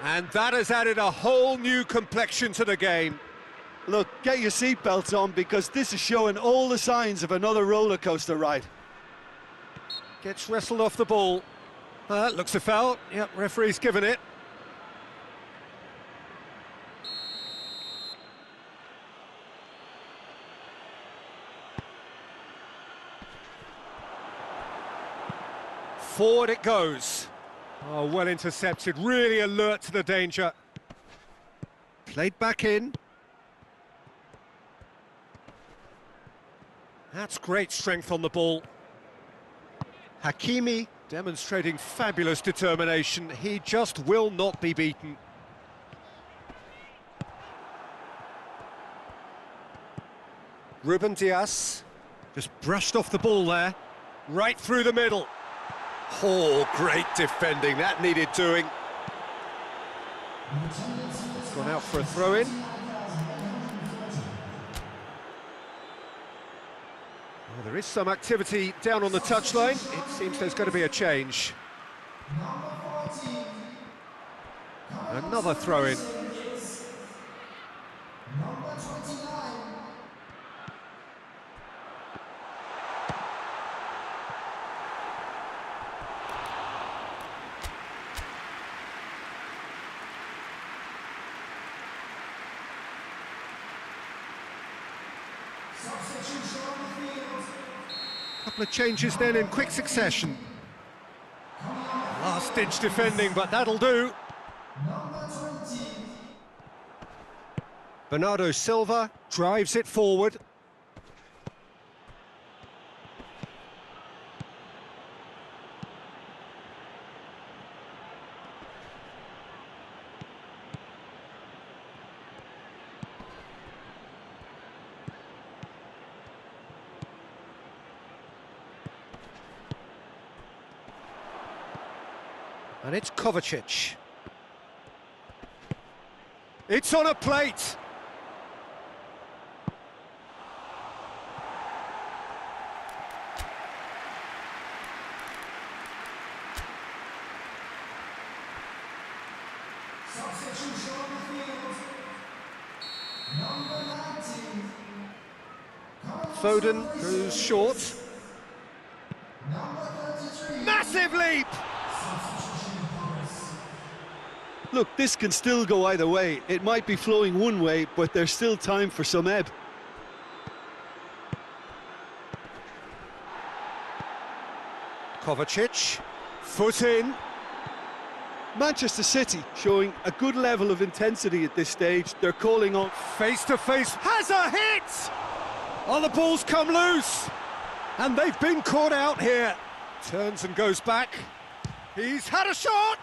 And that has added a whole new complexion to the game. Look, get your seatbelts on because this is showing all the signs of another roller coaster ride. Gets wrestled off the ball. Looks a foul. Yep, referee's given it. Forward it goes. Oh, well intercepted, really alert to the danger. Played back in. That's great strength on the ball. Hakimi demonstrating fabulous determination. He just will not be beaten. Ruben Dias just brushed off the ball there. Right through the middle. Oh, great defending, that needed doing. It's gone out for a throw-in. Well, there is some activity down on the touchline. It seems there's going to be a change. Another throw-in. Couple of changes then in quick succession. Last-ditch defending, but that'll do. Bernardo Silva drives it forward. And it's Kovacic. It's on a plate. Substitution on the field. Number 19. Foden goes short. Number 33. Massive leap! Look, this can still go either way. It might be flowing one way, but there's still time for some ebb. Kovacic, foot in. Manchester City showing a good level of intensity at this stage. They're calling on... Face to face, has a hit! Oh, the ball's come loose. And they've been caught out here. Turns and goes back. He's had a shot!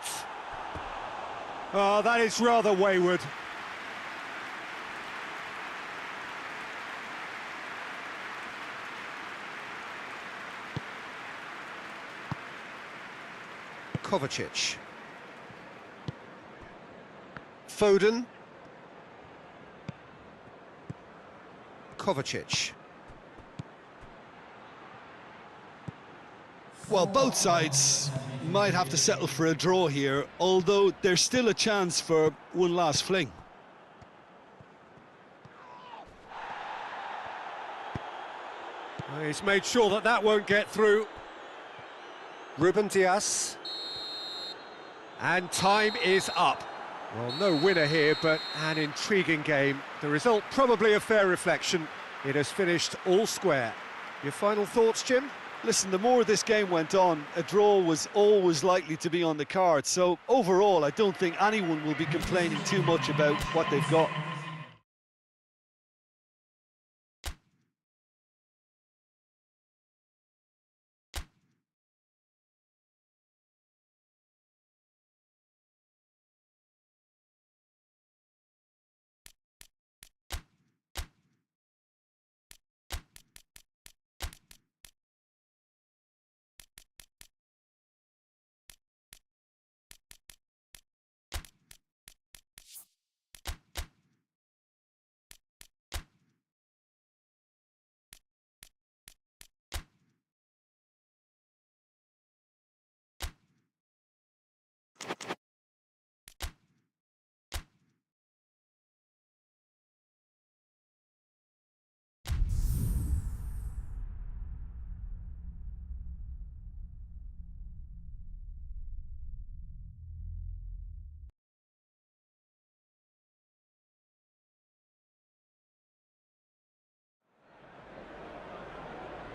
Oh, that is rather wayward. Kovacic. Foden. Kovacic. Well, both sides might have to settle for a draw here, although there's still a chance for one last fling. He's made sure that that won't get through. Ruben Dias. And time is up. Well, no winner here, but an intriguing game. The result probably a fair reflection. It has finished all square. Your final thoughts, Jim? Listen, the more this game went on, a draw was always likely to be on the card. So overall, I don't think anyone will be complaining too much about what they've got.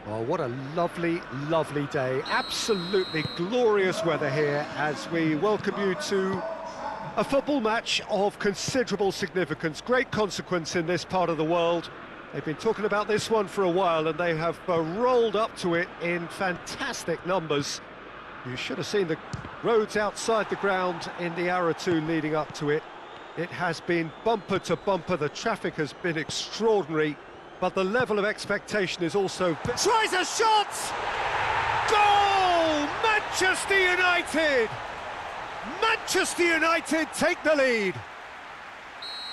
Oh, what a lovely, lovely day. Absolutely glorious weather here as we welcome you to a football match of considerable significance, great consequence in this part of the world. They've been talking about this one for a while and they have rolled up to it in fantastic numbers. You should have seen the roads outside the ground in the hour or two leading up to it. It has been bumper to bumper, the traffic has been extraordinary, but the level of expectation is also... Tries a shot! Goal! Manchester United! Manchester United take the lead!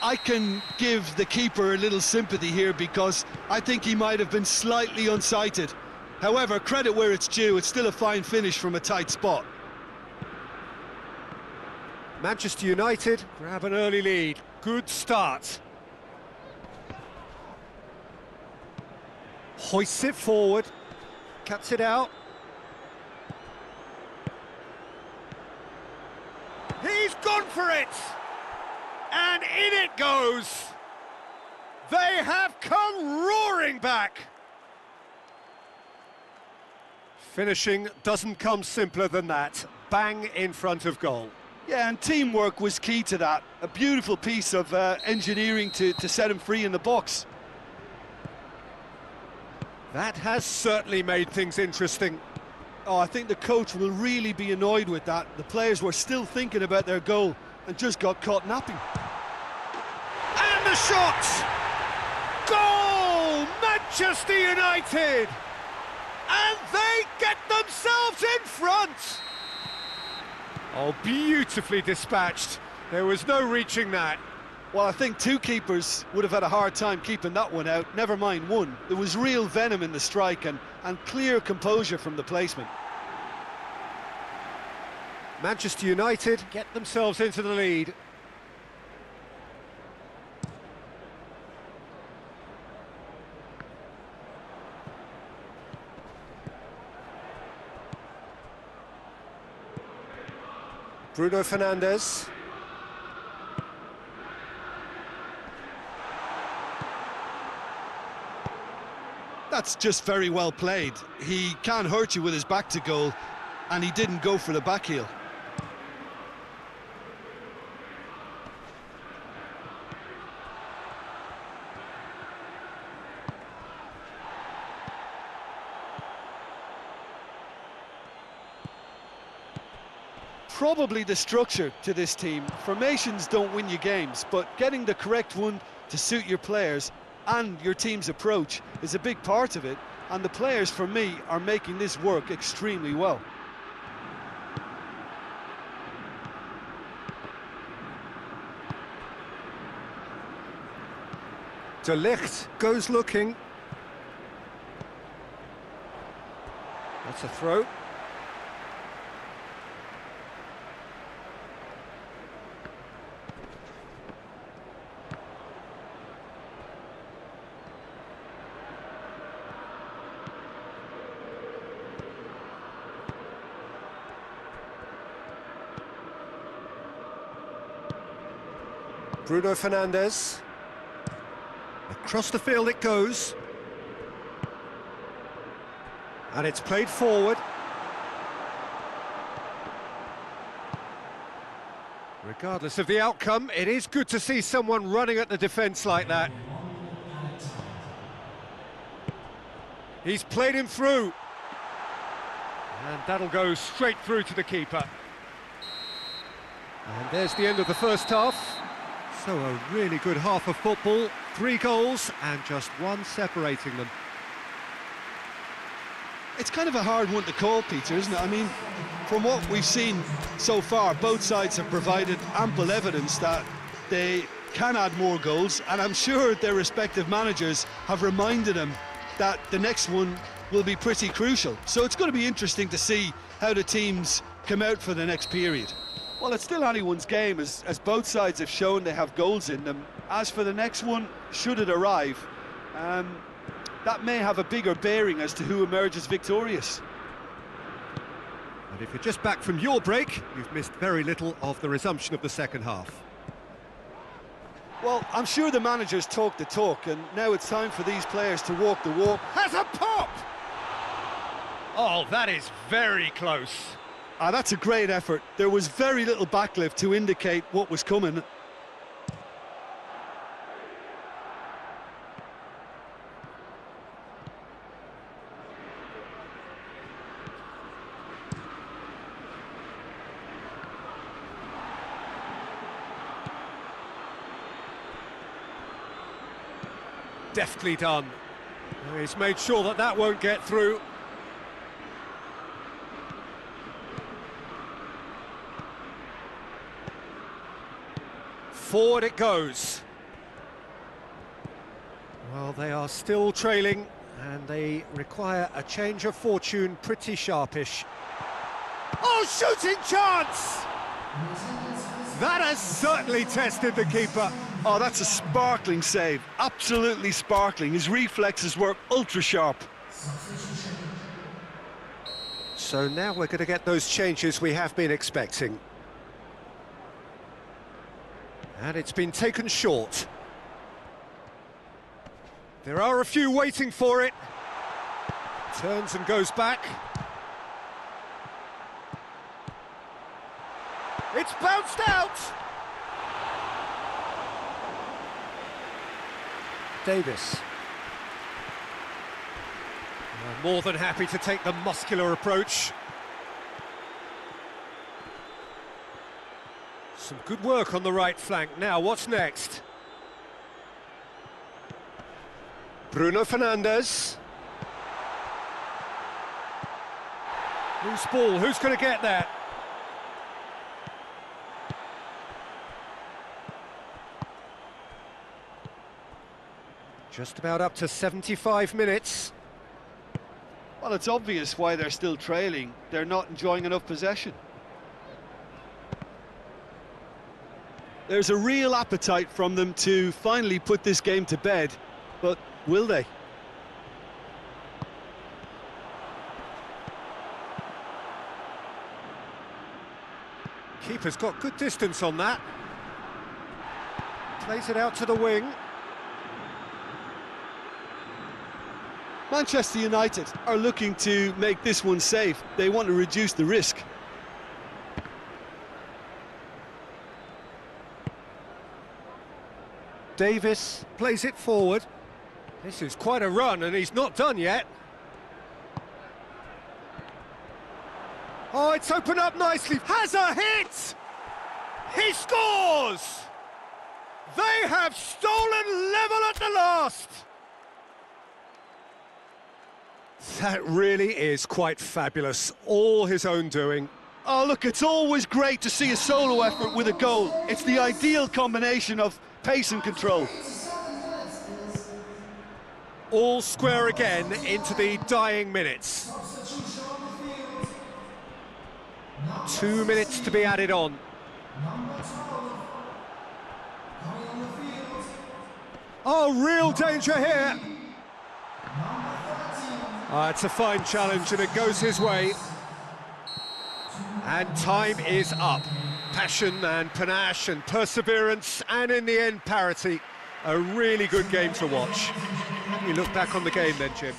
I can give the keeper a little sympathy here because I think he might have been slightly unsighted. However, credit where it's due, it's still a fine finish from a tight spot. Manchester United grab an early lead. Good start. Hoists it forward, cuts it out. He's gone for it! And in it goes! They have come roaring back! Finishing doesn't come simpler than that. Bang in front of goal. Yeah, and teamwork was key to that. A beautiful piece of engineering to set him free in the box. That has certainly made things interesting. Oh, I think the coach will really be annoyed with that. The players were still thinking about their goal and just got caught napping. And the shot! Goal! Manchester United! And they get themselves in front! Oh, beautifully dispatched. There was no reaching that. Well, I think two keepers would have had a hard time keeping that one out, never mind one. There was real venom in the strike and clear composure from the placement. Manchester United get themselves into the lead. Bruno Fernandes. That's just very well played. He can't hurt you with his back to goal, and he didn't go for the back heel. Probably the structure to this team. Formations don't win you games, but getting the correct one to suit your players and your team's approach is a big part of it, and the players, for me, are making this work extremely well. De Ligt goes looking. That's a throw. Bruno Fernandes. Across the field it goes. And it's played forward. Regardless of the outcome, it is good to see someone running at the defence like that. He's played him through. And that'll go straight through to the keeper. And there's the end of the first half. So a really good half of football, 3 goals and just one separating them. It's kind of a hard one to call, Peter, isn't it? I mean, from what we've seen so far, both sides have provided ample evidence that they can add more goals, and I'm sure their respective managers have reminded them that the next one will be pretty crucial. So it's going to be interesting to see how the teams come out for the next period. Well, it's still anyone's game, as both sides have shown they have goals in them. As for the next one, should it arrive, that may have a bigger bearing as to who emerges victorious. And if you're just back from your break, you've missed very little of the resumption of the second half. Well, I'm sure the managers talk the talk, and now it's time for these players to walk the walk. Has a pop! Oh, that is very close. Ah, that's a great effort. There was very little backlift to indicate what was coming. Deftly done. He's made sure that that won't get through. Forward it goes. Well, they are still trailing, and they require a change of fortune pretty sharpish. Oh, shooting chance! That has certainly tested the keeper. Oh, that's a sparkling save. Absolutely sparkling. His reflexes were ultra sharp. So now we're going to get those changes we have been expecting. And it's been taken short. There are a few waiting for it. Turns and goes back. It's bounced out! Davis. More than happy to take the muscular approach. Some good work on the right flank. Now, what's next? Bruno Fernandes. Loose ball, who's going to get that? Just about up to 75 minutes. Well, it's obvious why they're still trailing. They're not enjoying enough possession. There's a real appetite from them to finally put this game to bed, but will they? Keeper's got good distance on that. Plays it out to the wing. Manchester United are looking to make this one safe. They want to reduce the risk. Davis plays it forward. This is quite a run, and he's not done yet. Oh, it's opened up nicely. Has a hit! He scores! They have stolen level at the last! That really is quite fabulous. All his own doing. Oh, look, it's always great to see a solo effort with a goal. It's the ideal combination of pace and control. All square again into the dying minutes. 2 minutes to be added on. Oh, real danger here. It's a fine challenge and it goes his way. And time is up. Passion and panache and perseverance, and in the end, parity. A really good game to watch. How do you look back on the game then, Jim?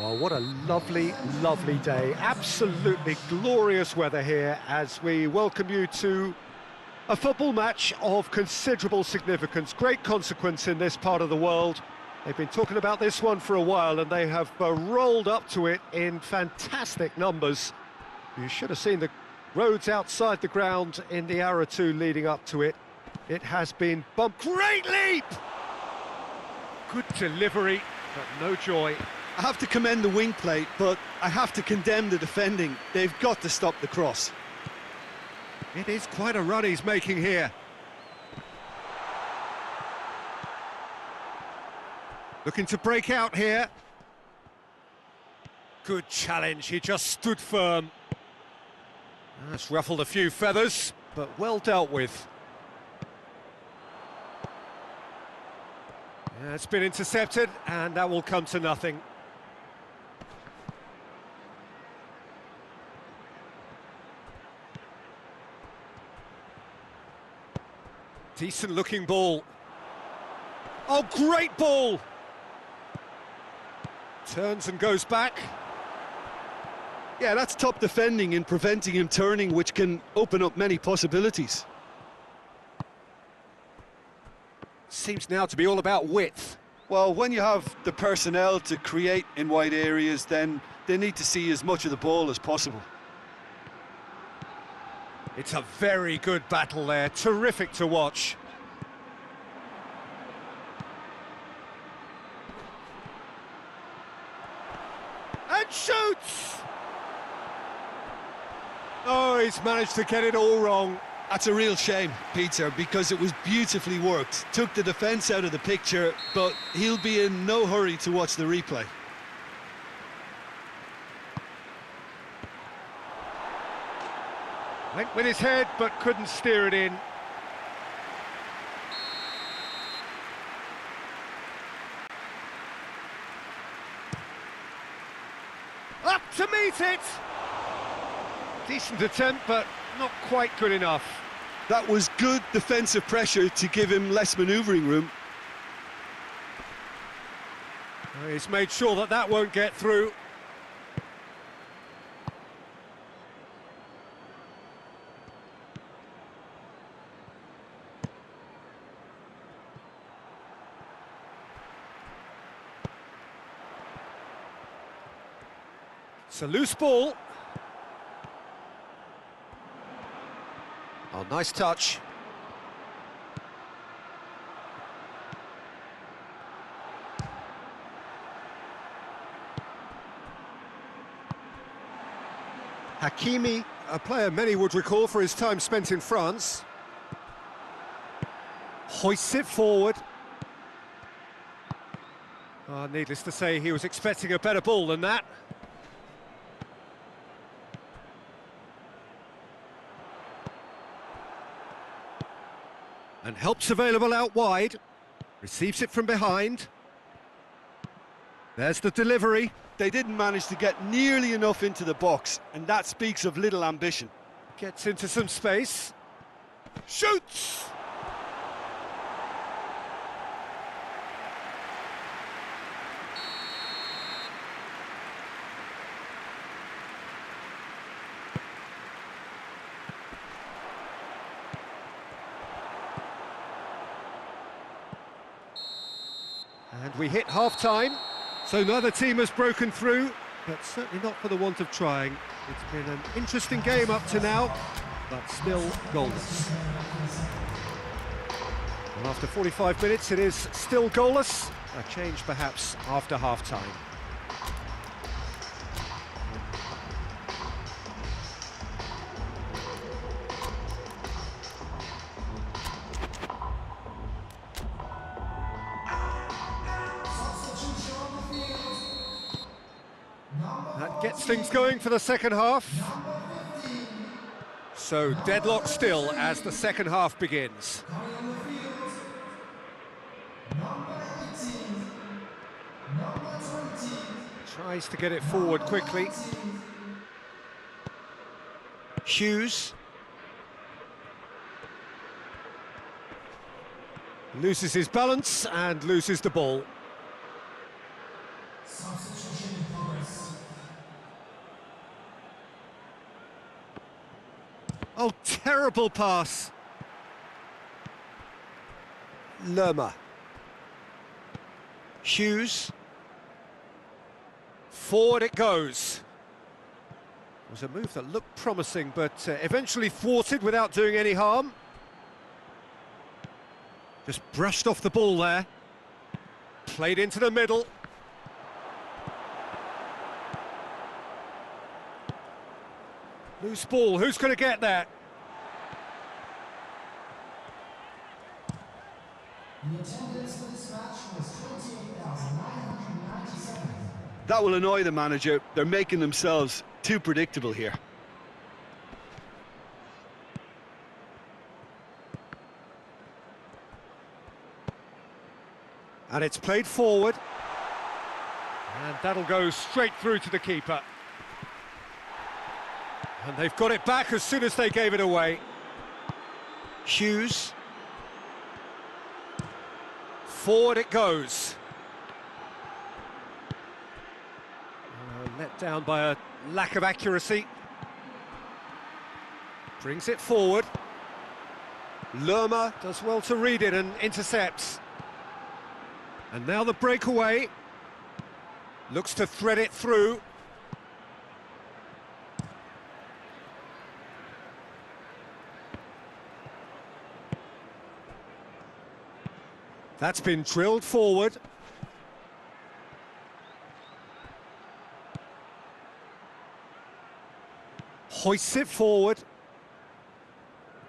Well, what a lovely, lovely day. Absolutely glorious weather here as we welcome you to a football match of considerable significance, great consequence in this part of the world. They've been talking about this one for a while and they have rolled up to it in fantastic numbers. You should have seen the roads outside the ground in the hour or two leading up to it. It has been bumped. Great leap! Good delivery, but no joy. I have to commend the wing play, but I have to condemn the defending. They've got to stop the cross. It is quite a run he's making here. Looking to break out here. Good challenge, he just stood firm. That's ruffled a few feathers, but well dealt with. Yeah, it's been intercepted, and that will come to nothing. Decent looking ball. Oh, great ball! Turns and goes back. Yeah, that's top defending and preventing him turning, which can open up many possibilities. Seems now to be all about width. Well, when you have the personnel to create in wide areas, then they need to see as much of the ball as possible. It's a very good battle there, terrific to watch. And shoots! Oh, he's managed to get it all wrong. That's a real shame, Peter, because it was beautifully worked. Took the defence out of the picture, but he'll be in no hurry to watch the replay. Went with his head, but couldn't steer it in. Up to meet it! Decent attempt, but not quite good enough. That was good defensive pressure to give him less manoeuvring room. He's made sure that that won't get through. It's a loose ball. Oh, nice touch. Hakimi, a player many would recall for his time spent in France. Hoists it forward. Oh, needless to say, he was expecting a better ball than that. And help's available out wide. Receives it from behind. There's the delivery. They didn't manage to get nearly enough into the box, and that speaks of little ambition. Gets into some space. Shoots! And we hit half-time, so neither team has broken through, but certainly not for the want of trying. It's been an interesting game up to now, but still goalless. And after 45 minutes, it is still goalless. A change perhaps after half-time. That gets things going for the second half. So deadlock still as the second half begins. Tries to get it forward quickly. Hughes. Loses his balance and loses the ball. Substitution in progress. terrible pass. Lerma. Hughes. Forward it goes. It was a move that looked promising, but eventually thwarted without doing any harm. Just brushed off the ball there. Played into the middle. Loose ball, who's going to get that? The attendance for this match was 28,997. That will annoy the manager. They're making themselves too predictable here. And it's played forward. And that'll go straight through to the keeper. And they've got it back as soon as they gave it away. Hughes. Forward it goes. Let down by a lack of accuracy. Brings it forward. Lerma does well to read it and intercepts. And now the breakaway. Looks to thread it through. That's been drilled forward. Hoists it forward.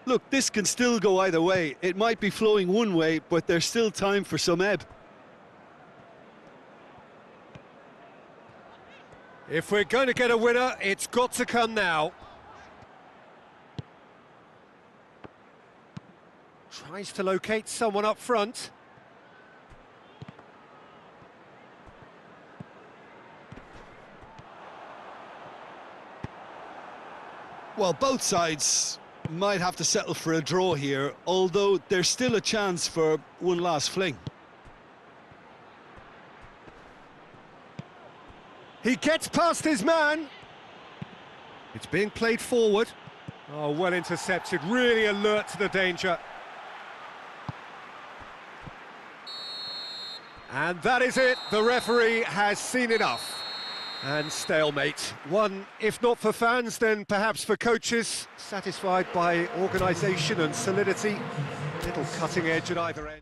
Look, this can still go either way. It might be flowing one way, but there's still time for some ebb. If we're going to get a winner, it's got to come now. Tries to locate someone up front. Well, both sides might have to settle for a draw here, although there's still a chance for one last fling. He gets past his man. It's being played forward. Oh, well intercepted, really alert to the danger. And that is it, the referee has seen enough. And stalemate. One, if not for fans, then perhaps for coaches, satisfied by organisation and solidity. Little cutting edge at either end.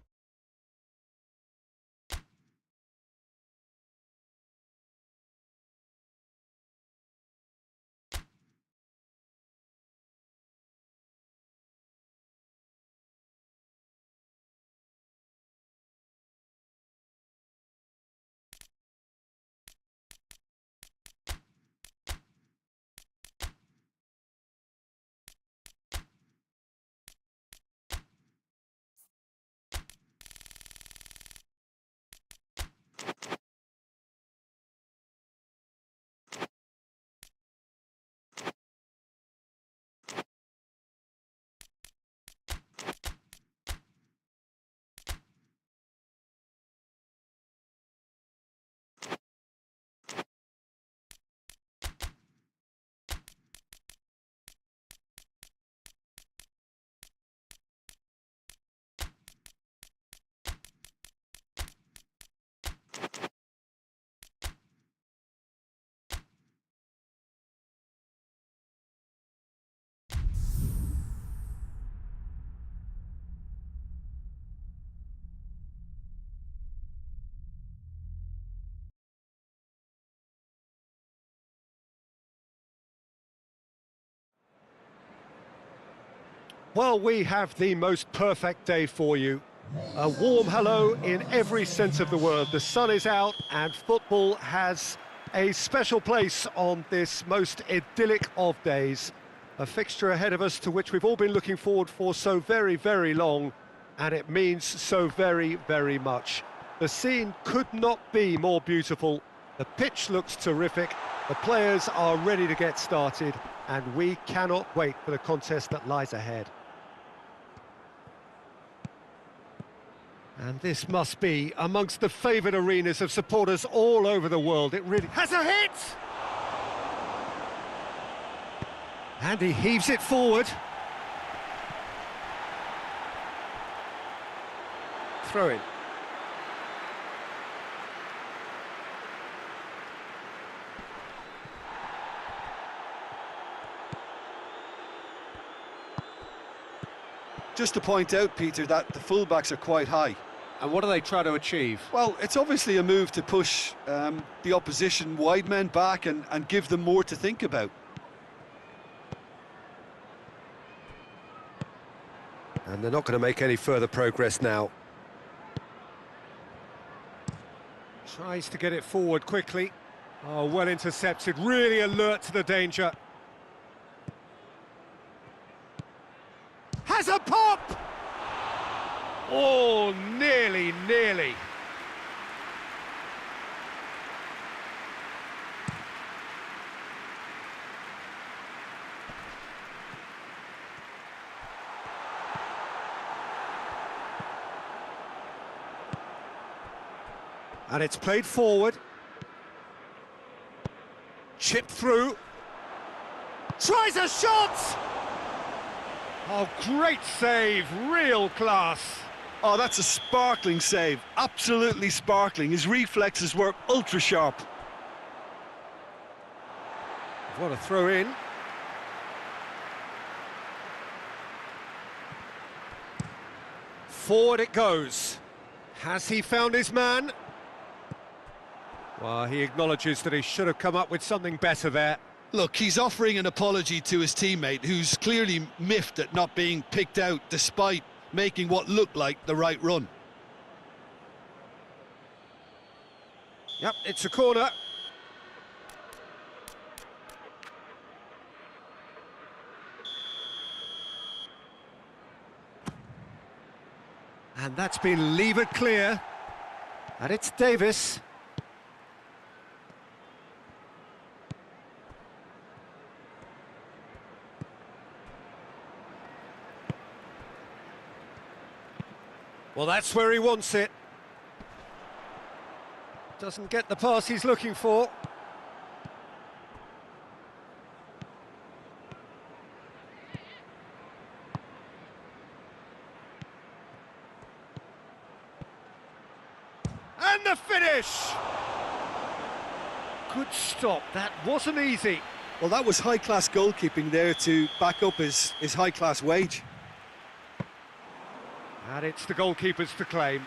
Well, we have the most perfect day for you. A warm hello in every sense of the word. The sun is out and football has a special place on this most idyllic of days. A fixture ahead of us to which we've all been looking forward for so very, very long, and it means so very, very much. The scene could not be more beautiful. The pitch looks terrific. The players are ready to get started, and we cannot wait for the contest that lies ahead. And this must be amongst the favoured arenas of supporters all over the world. It really has a hit! And he heaves it forward. throw-in. Just to point out, Peter, that the fullbacks are quite high. And what do they try to achieve? Well, it's obviously a move to push the opposition wide men back and give them more to think about. And they're not going to make any further progress now. Tries to get it forward quickly. Oh, well intercepted, really alert to the danger. Has a pop! Oh, nearly. And it's played forward. Chipped through. Tries a shot! Oh, great save, real class. Oh, that's a sparkling save, absolutely sparkling. His reflexes were ultra sharp. What a throw in. Forward it goes. Has he found his man? Well, he acknowledges that he should have come up with something better there. Look, he's offering an apology to his teammate, who's clearly miffed at not being picked out despite making what looked like the right run. Yep, it's a corner. And that's been levered clear. And it's Davis. Well, that's where he wants it. Doesn't get the pass he's looking for. And the finish! Good stop, that wasn't easy. Well, that was high-class goalkeeping there to back up his high-class wage. And it's the goalkeepers to claim.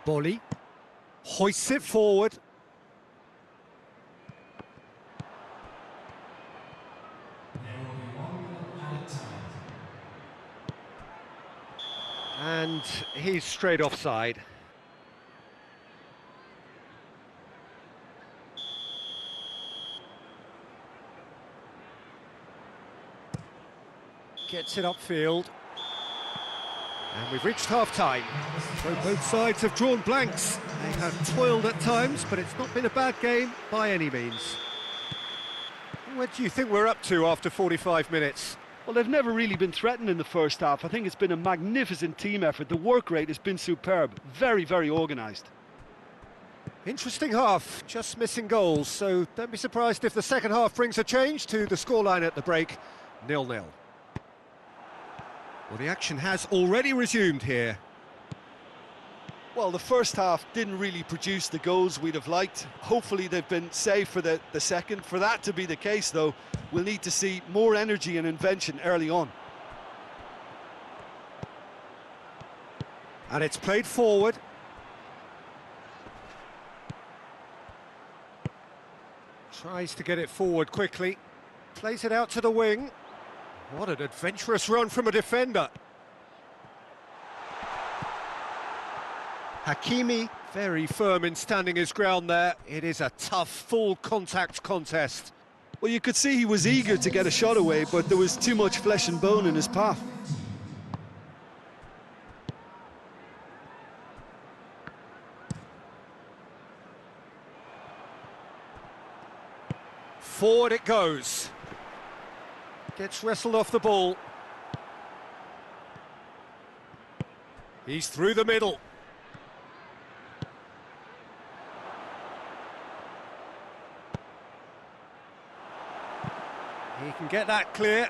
Bolly hoists it forward. And he's straight offside. Gets it upfield. And we've reached half-time. So both sides have drawn blanks. They have toiled at times, but it's not been a bad game by any means. What do you think we're up to after 45 minutes? Well, they've never really been threatened in the first half. I think it's been a magnificent team effort. The work rate has been superb. Very, very organised. Interesting half, just missing goals, so don't be surprised if the second half brings a change to the scoreline at the break. 0-0. Well, the action has already resumed here. Well, the first half didn't really produce the goals we'd have liked. Hopefully they've been saved for the second. For that to be the case, though, we'll need to see more energy and invention early on. And it's played forward. Tries to get it forward quickly. Plays it out to the wing. What an adventurous run from a defender. Hakimi, very firm in standing his ground there. It is a tough, full contact contest. Well, you could see he was eager to get a shot away, but there was too much flesh and bone in his path. Forward it goes. Gets wrestled off the ball. He's through the middle. He can get that clear.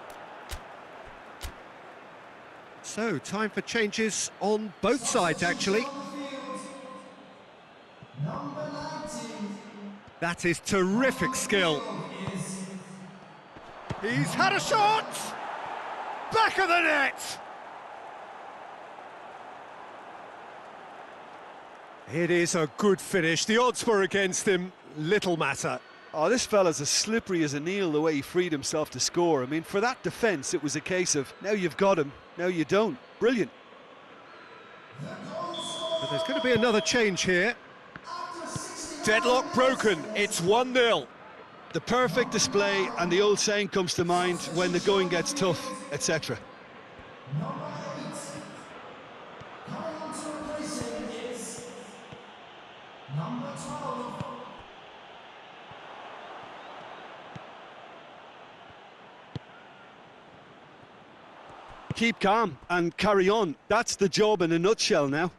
So, time for changes on both sides, actually. Number 19. That is terrific skill. He's had a shot! Back of the net! It is a good finish. The odds were against him, little matter. Oh, this fella's as slippery as an eel the way he freed himself to score. I mean, for that defence, it was a case of, now you've got him, now you don't. Brilliant. But there's going to be another change here. Deadlock broken, it's 1-0. The perfect display, and the old saying comes to mind, when the going gets tough, etc. Number 8. Coming on to replace him is number 12. Keep calm and carry on. That's the job in a nutshell now.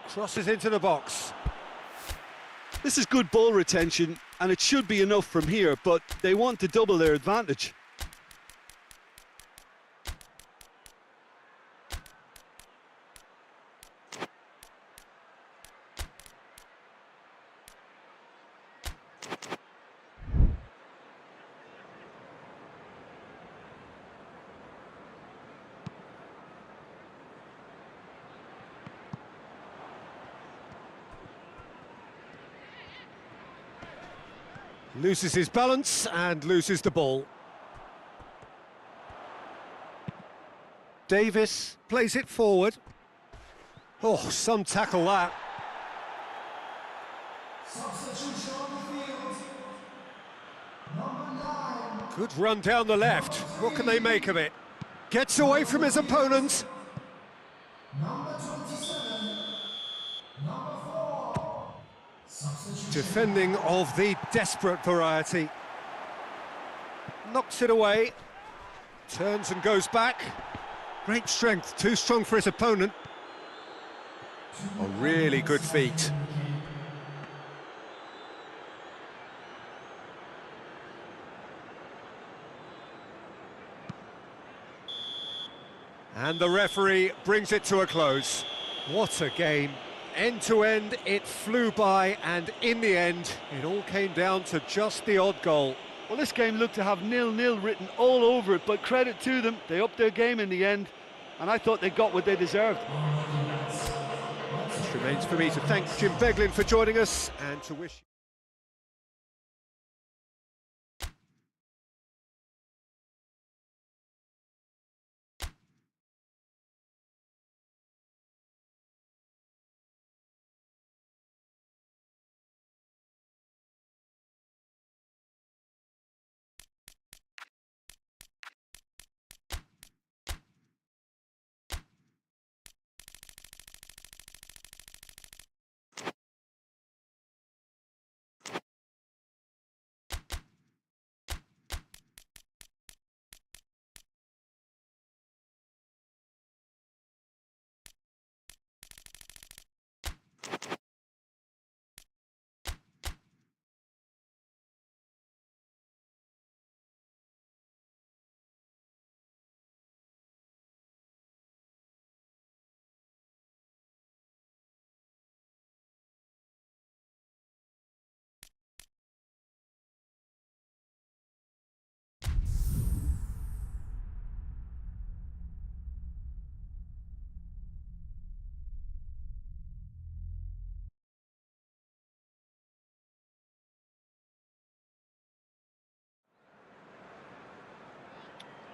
Crosses into the box. This is good ball retention, and it should be enough from here, but they want to double their advantage. Loses his balance and loses the ball. Davis plays it forward. Oh, some tackle that. Substitution on the field. Number 9. Good run down the left. What can they make of it? Gets away from his opponents. Number 27. Number 4. Substitution. Defending of the desperate variety. Knocks it away. Turns and goes back. Great strength, too strong for his opponent. A really good feat. And the referee brings it to a close. What a game. End to end, it flew by, and in the end, it all came down to just the odd goal. Well, this game looked to have 0-0 written all over it, but credit to them, they upped their game in the end, and I thought they got what they deserved. It remains for me to thank Jim Beglin for joining us, and to wish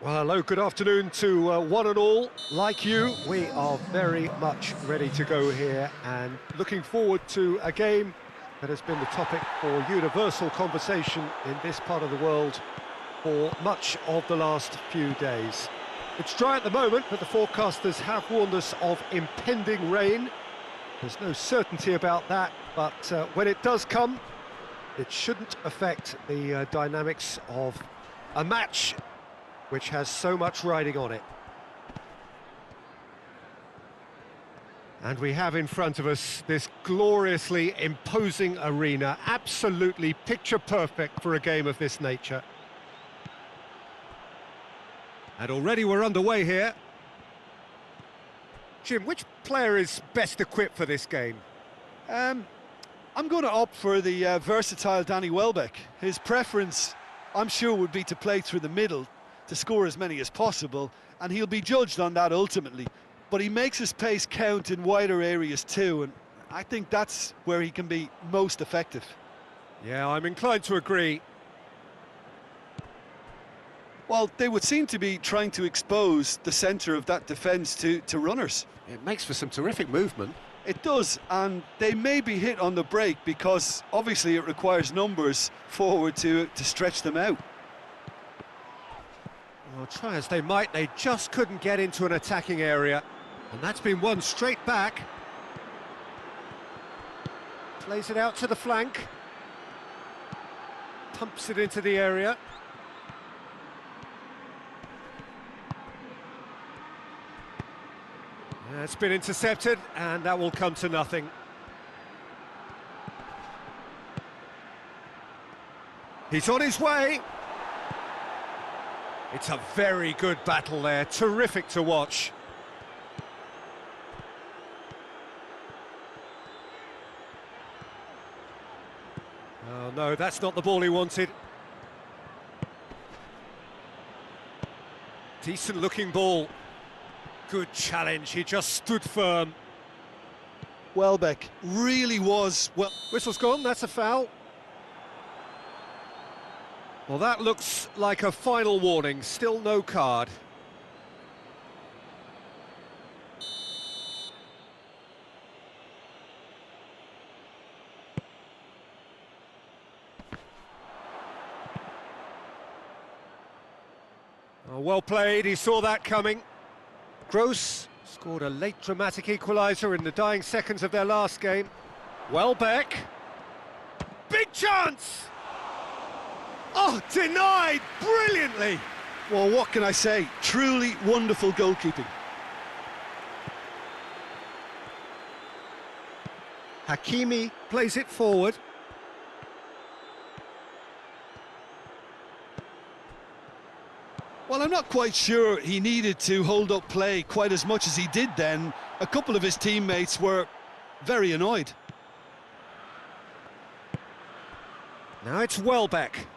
Well, hello, good afternoon to one and all. Like you, we are very much ready to go here and looking forward to a game that has been the topic for universal conversation in this part of the world for much of the last few days. It's dry at the moment, but the forecasters have warned us of impending rain. There's no certainty about that, but when it does come, it shouldn't affect the dynamics of a match which has so much riding on it. And we have in front of us this gloriously imposing arena, absolutely picture perfect for a game of this nature. And already we're underway here. Jim, which player is best equipped for this game? I'm going to opt for the versatile Danny Welbeck. His preference, I'm sure, would be to play through the middle, to score as many as possible, and he'll be judged on that ultimately. But he makes his pace count in wider areas too, and I think that's where he can be most effective. Yeah, I'm inclined to agree. Well, they would seem to be trying to expose the centre of that defence to runners. It makes for some terrific movement. It does, and they may be hit on the break because obviously it requires numbers forward to stretch them out. Well, try as they might, they just couldn't get into an attacking area. And that's been won straight back. Plays it out to the flank. Pumps it into the area. It's been intercepted, and that will come to nothing. He's on his way. It's a very good battle there, terrific to watch. Oh no, that's not the ball he wanted. Decent looking ball. Good challenge, he just stood firm. Welbeck really was well. Whistle's gone, that's a foul. Well, that looks like a final warning, still no card. Oh, well played, he saw that coming. Gross scored a late dramatic equaliser in the dying seconds of their last game. Welbeck. Big chance! Oh, denied brilliantly! Well, what can I say? Truly wonderful goalkeeping. Hakimi plays it forward. Well, I'm not quite sure he needed to hold up play quite as much as he did then. A couple of his teammates were very annoyed. Now it's Welbeck.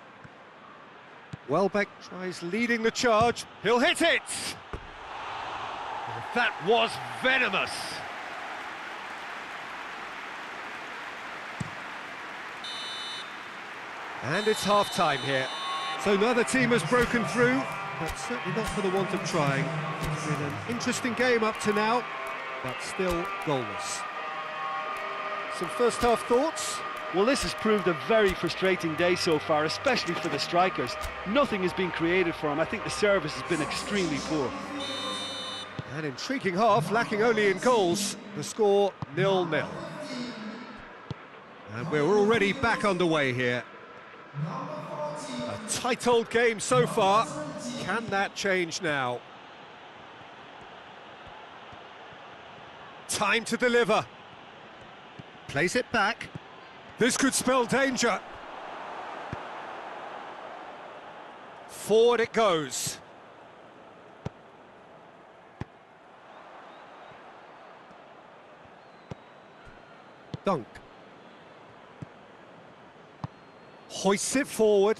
Welbeck tries leading the charge. He'll hit it! That was venomous. And it's half-time here. So neither team has broken through, but certainly not for the want of trying. It's been an interesting game up to now, but still goalless. Some first-half thoughts? Well, this has proved a very frustrating day so far, especially for the strikers. Nothing has been created for them. I think the service has been extremely poor. An intriguing half, lacking only in goals. The score 0-0. And we're already back underway here. A tight old game so far. Can that change now? Time to deliver. Plays it back. This could spell danger. Forward it goes. Dunk. Hoists it forward.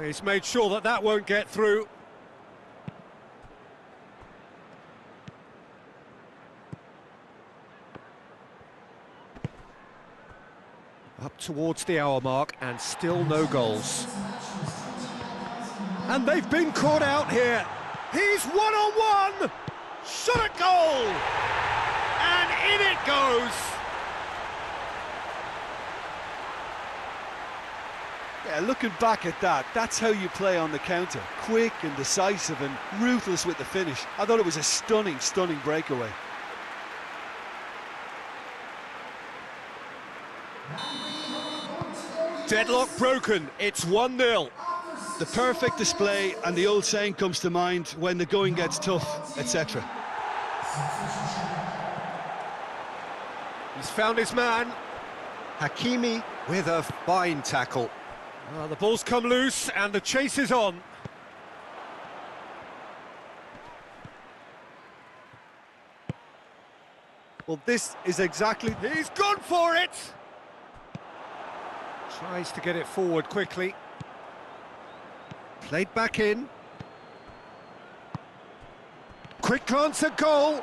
He's made sure that that won't get through. Up towards the hour mark and still no goals. And they've been caught out here. He's one-on-one! Shot at goal! And in it goes! Yeah, looking back at that, that's how you play on the counter. Quick and decisive and ruthless with the finish. I thought it was a stunning, stunning breakaway. Deadlock broken, it's 1-0. The perfect display, and the old saying comes to mind: when the going gets tough, etc. He's found his man. Hakimi with a fine tackle. The ball's come loose and the chase is on. Well, this is exactly... He's gone for it! Tries to get it forward quickly. Played back in. Quick glance at goal.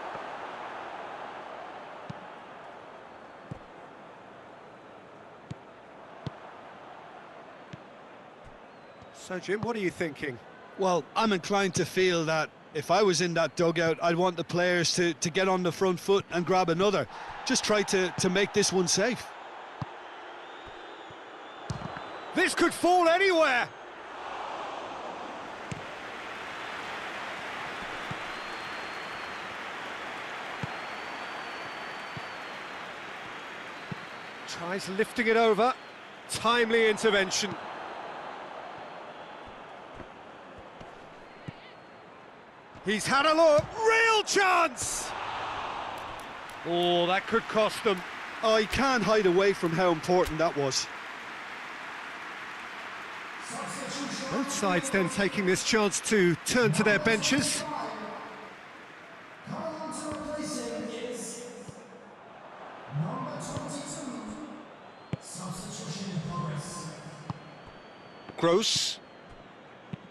So, Jim, what are you thinking? Well, I'm inclined to feel that if I was in that dugout, I'd want the players to get on the front foot and grab another. Just try to make this one safe. This could fall anywhere! Tries lifting it over. Timely intervention. He's had a look. Real chance! Oh, that could cost them. Oh, you can't hide away from how important that was. Both sides then taking this chance to turn to their benches. Coming on to replace him is number 22. Substitution in progress. Gross.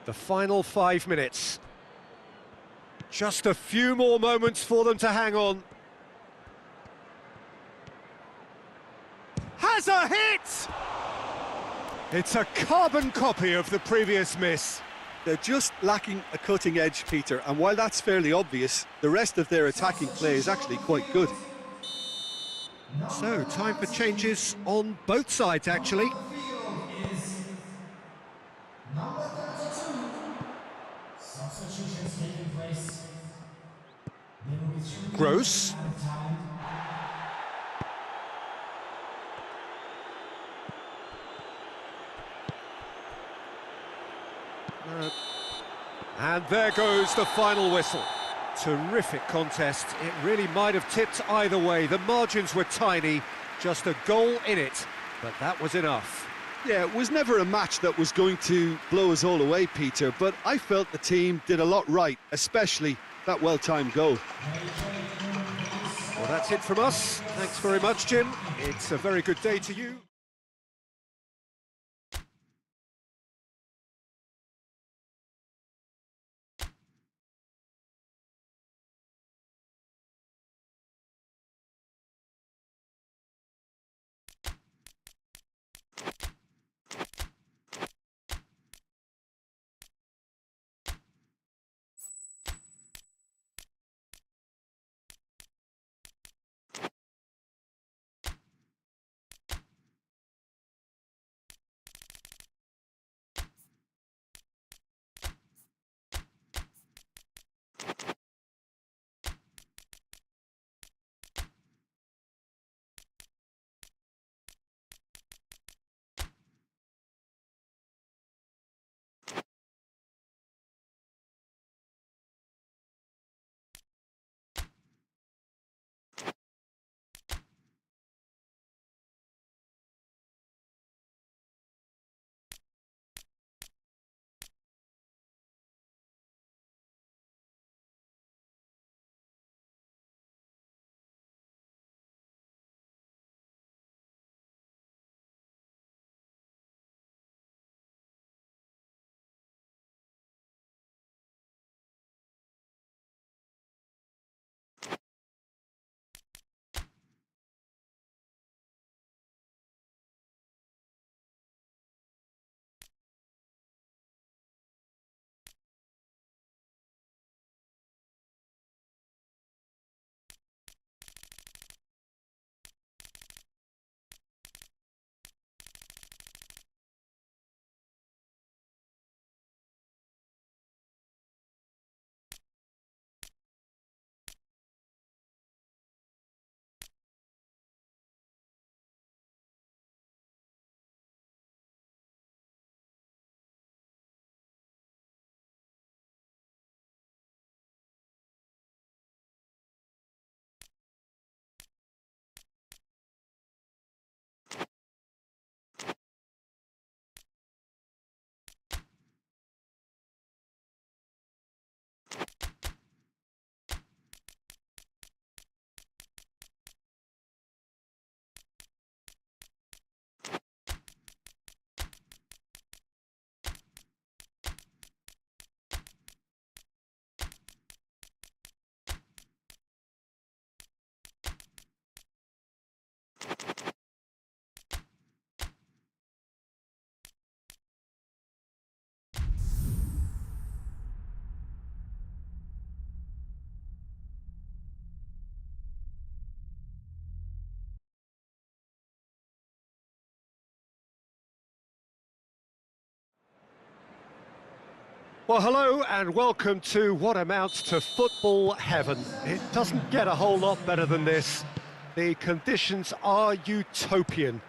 The final 5 minutes. Just a few more moments for them to hang on. Has a hit! It's a carbon copy of the previous miss. They're just lacking a cutting edge, Peter, and while that's fairly obvious, the rest of their attacking play is actually quite good. So, time for changes on both sides, actually. Number 32. Substitutions taking place. There will be 3 Gross. minutes at a time. And there goes the final whistle. Terrific contest. It really might have tipped either way. The margins were tiny, just a goal in it, but that was enough. Yeah, it was never a match that was going to blow us all away, Peter, but I felt the team did a lot right, especially that well-timed goal. Well, that's it from us. Thanks very much, Jim. It's a very good day to you. Well, hello and welcome to what amounts to football heaven. It doesn't get a whole lot better than this. The conditions are utopian.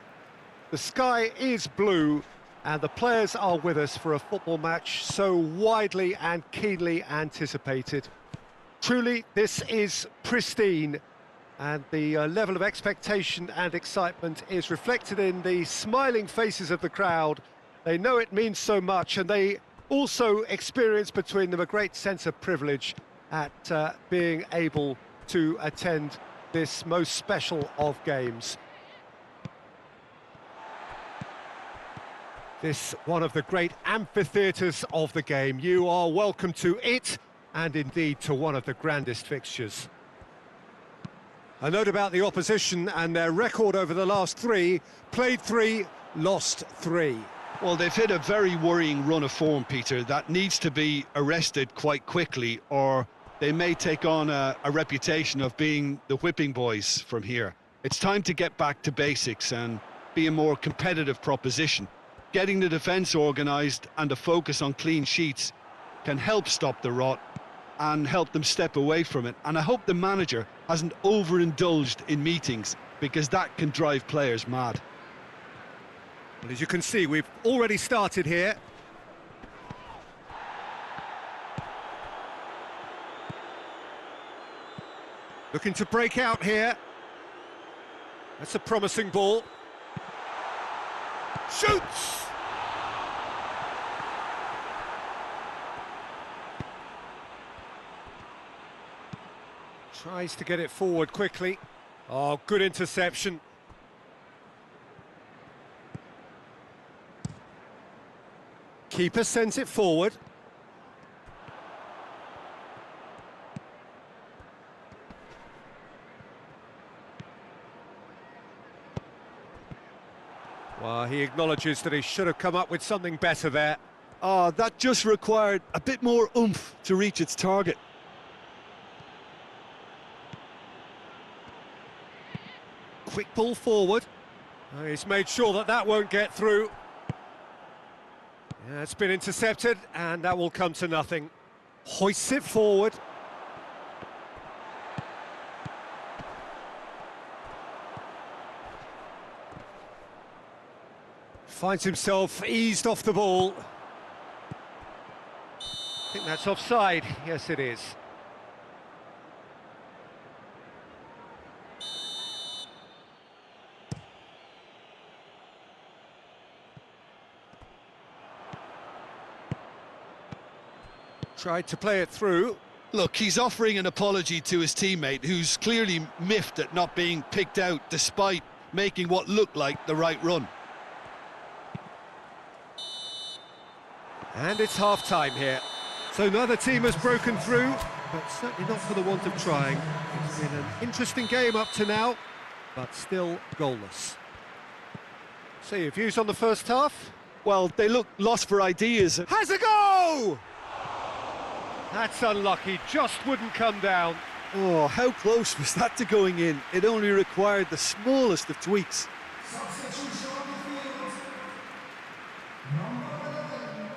The sky is blue and the players are with us for a football match so widely and keenly anticipated. Truly, this is pristine, and the level of expectation and excitement is reflected in the smiling faces of the crowd. They know it means so much, and they also experience between them a great sense of privilege at being able to attend this most special of games. This one of the great amphitheatres of the game. You are welcome to it, and indeed to one of the grandest fixtures. A note about the opposition and their record over the last three: played 3, lost 3. Well, they've hit a very worrying run of form, Peter, that needs to be arrested quite quickly, or they may take on a reputation of being the whipping boys from here. It's time to get back to basics and be a more competitive proposition. Getting the defence organised and a focus on clean sheets can help stop the rot and help them step away from it. And I hope the manager hasn't overindulged in meetings, because that can drive players mad. Well, as you can see, we've already started here. Looking to break out here. That's a promising ball. Shoots! Tries to get it forward quickly. Oh, good interception. Keeper sends it forward. Well, he acknowledges that he should have come up with something better there. Oh, that just required a bit more oomph to reach its target. Quick ball forward. He's made sure that that won't get through. Yeah, it's been intercepted, and that will come to nothing. Hoists it forward. Finds himself eased off the ball. I think that's offside. Yes, it is. Tried to play it through. Look, he's offering an apology to his teammate, who's clearly miffed at not being picked out despite making what looked like the right run. And it's half-time here. So neither team has broken through, but certainly not for the want of trying. It's been an interesting game up to now, but still goalless. So your views on the first half? Well, they look lost for ideas. Has a go! That's unlucky, just wouldn't come down. Oh, how close was that to going in? It only required the smallest of tweaks. Substitution on the field. Number 11.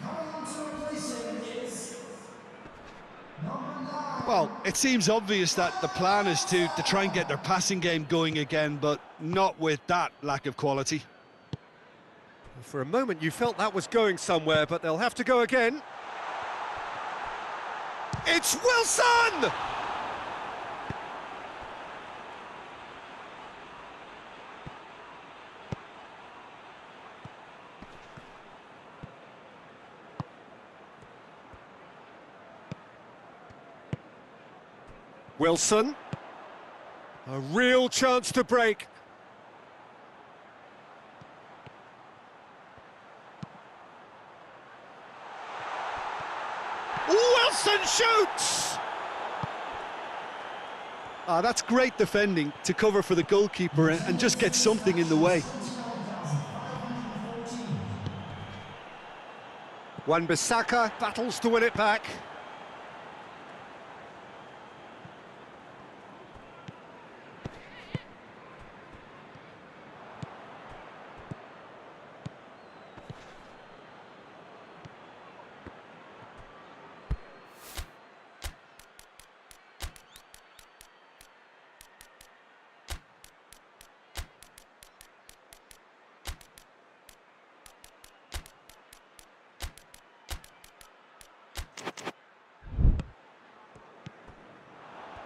Coming to replace him is number 9. Well, it seems obvious that the plan is to try and get their passing game going again, but not with that lack of quality. For a moment you felt that was going somewhere, but they'll have to go again. It's Wilson! Wilson. A real chance to break. Wilson shoots! That's great defending to cover for the goalkeeper and just get something in the way. Wan-Bissaka battles to win it back.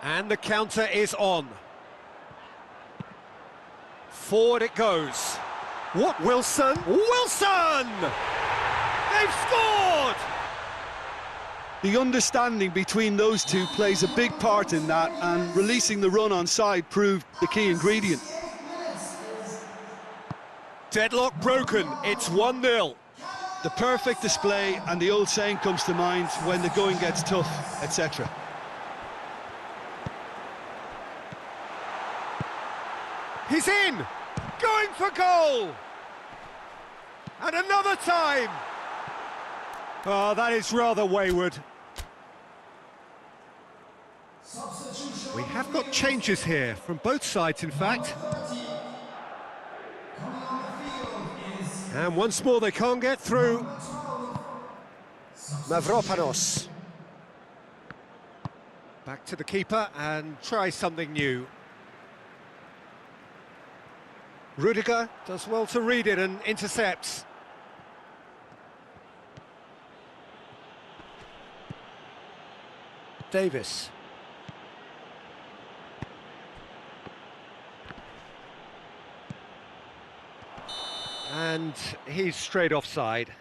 And the counter is on. Forward it goes. What, Wilson? Wilson! They've scored! The understanding between those two plays a big part in that, and releasing the run on side proved the key ingredient. Deadlock broken, it's 1-0. The perfect display, and the old saying comes to mind, when the going gets tough, etc. He's in! Going for goal! And another time! Oh, that is rather wayward. We have got changes here, from both sides in fact. And once more they can't get through. Mavropanos. Back to the keeper and try something new. Rudiger does well to read it and intercepts. Davis. And he's straight offside.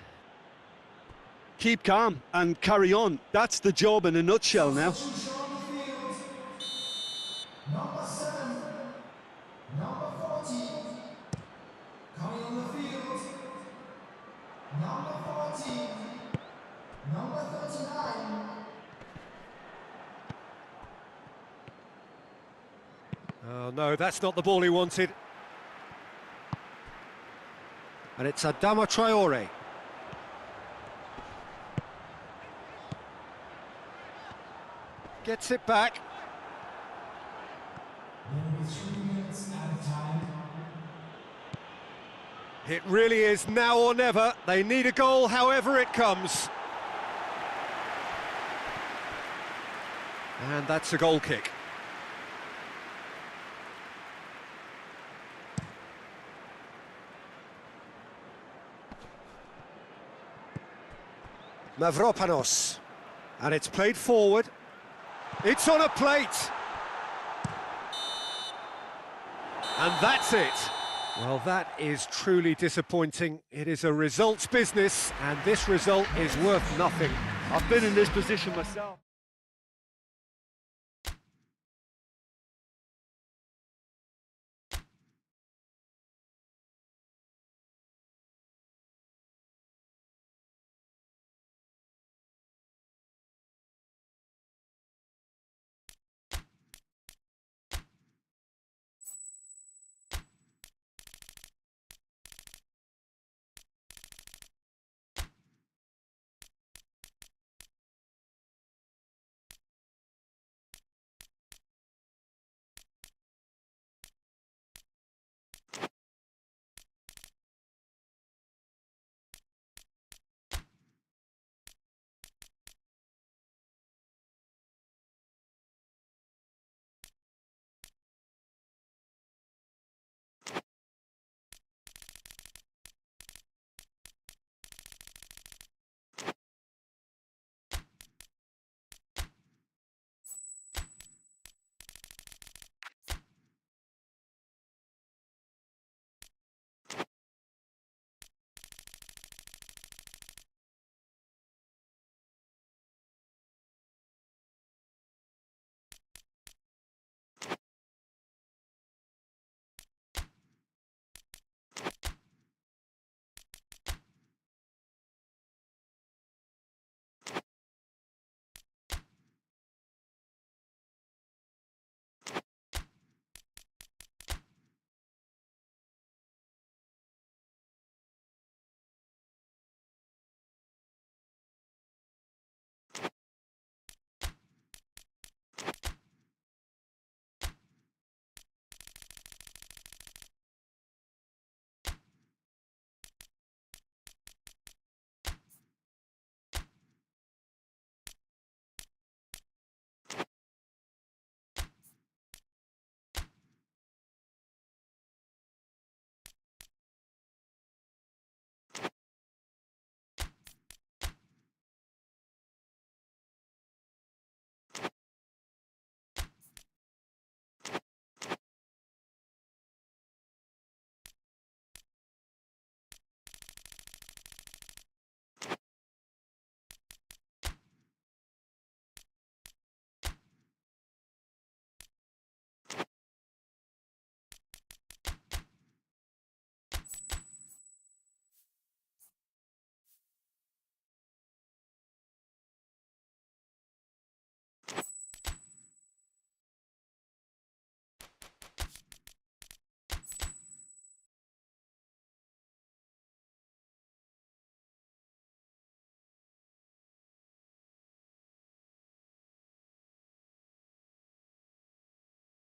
Keep calm and carry on. That's the job in a nutshell now. Number 7, number 14, coming on the field. Number 14, number 39. Oh no, that's not the ball he wanted. And it's Adama Traore. Gets it back. Nearly 3 minutes at a time. It really is now or never. They need a goal however it comes. And that's a goal kick. Mavropanos. And it's played forward. It's on a plate. And that's it. Well, that is truly disappointing. It is a results business, and this result is worth nothing. I've been in this position myself.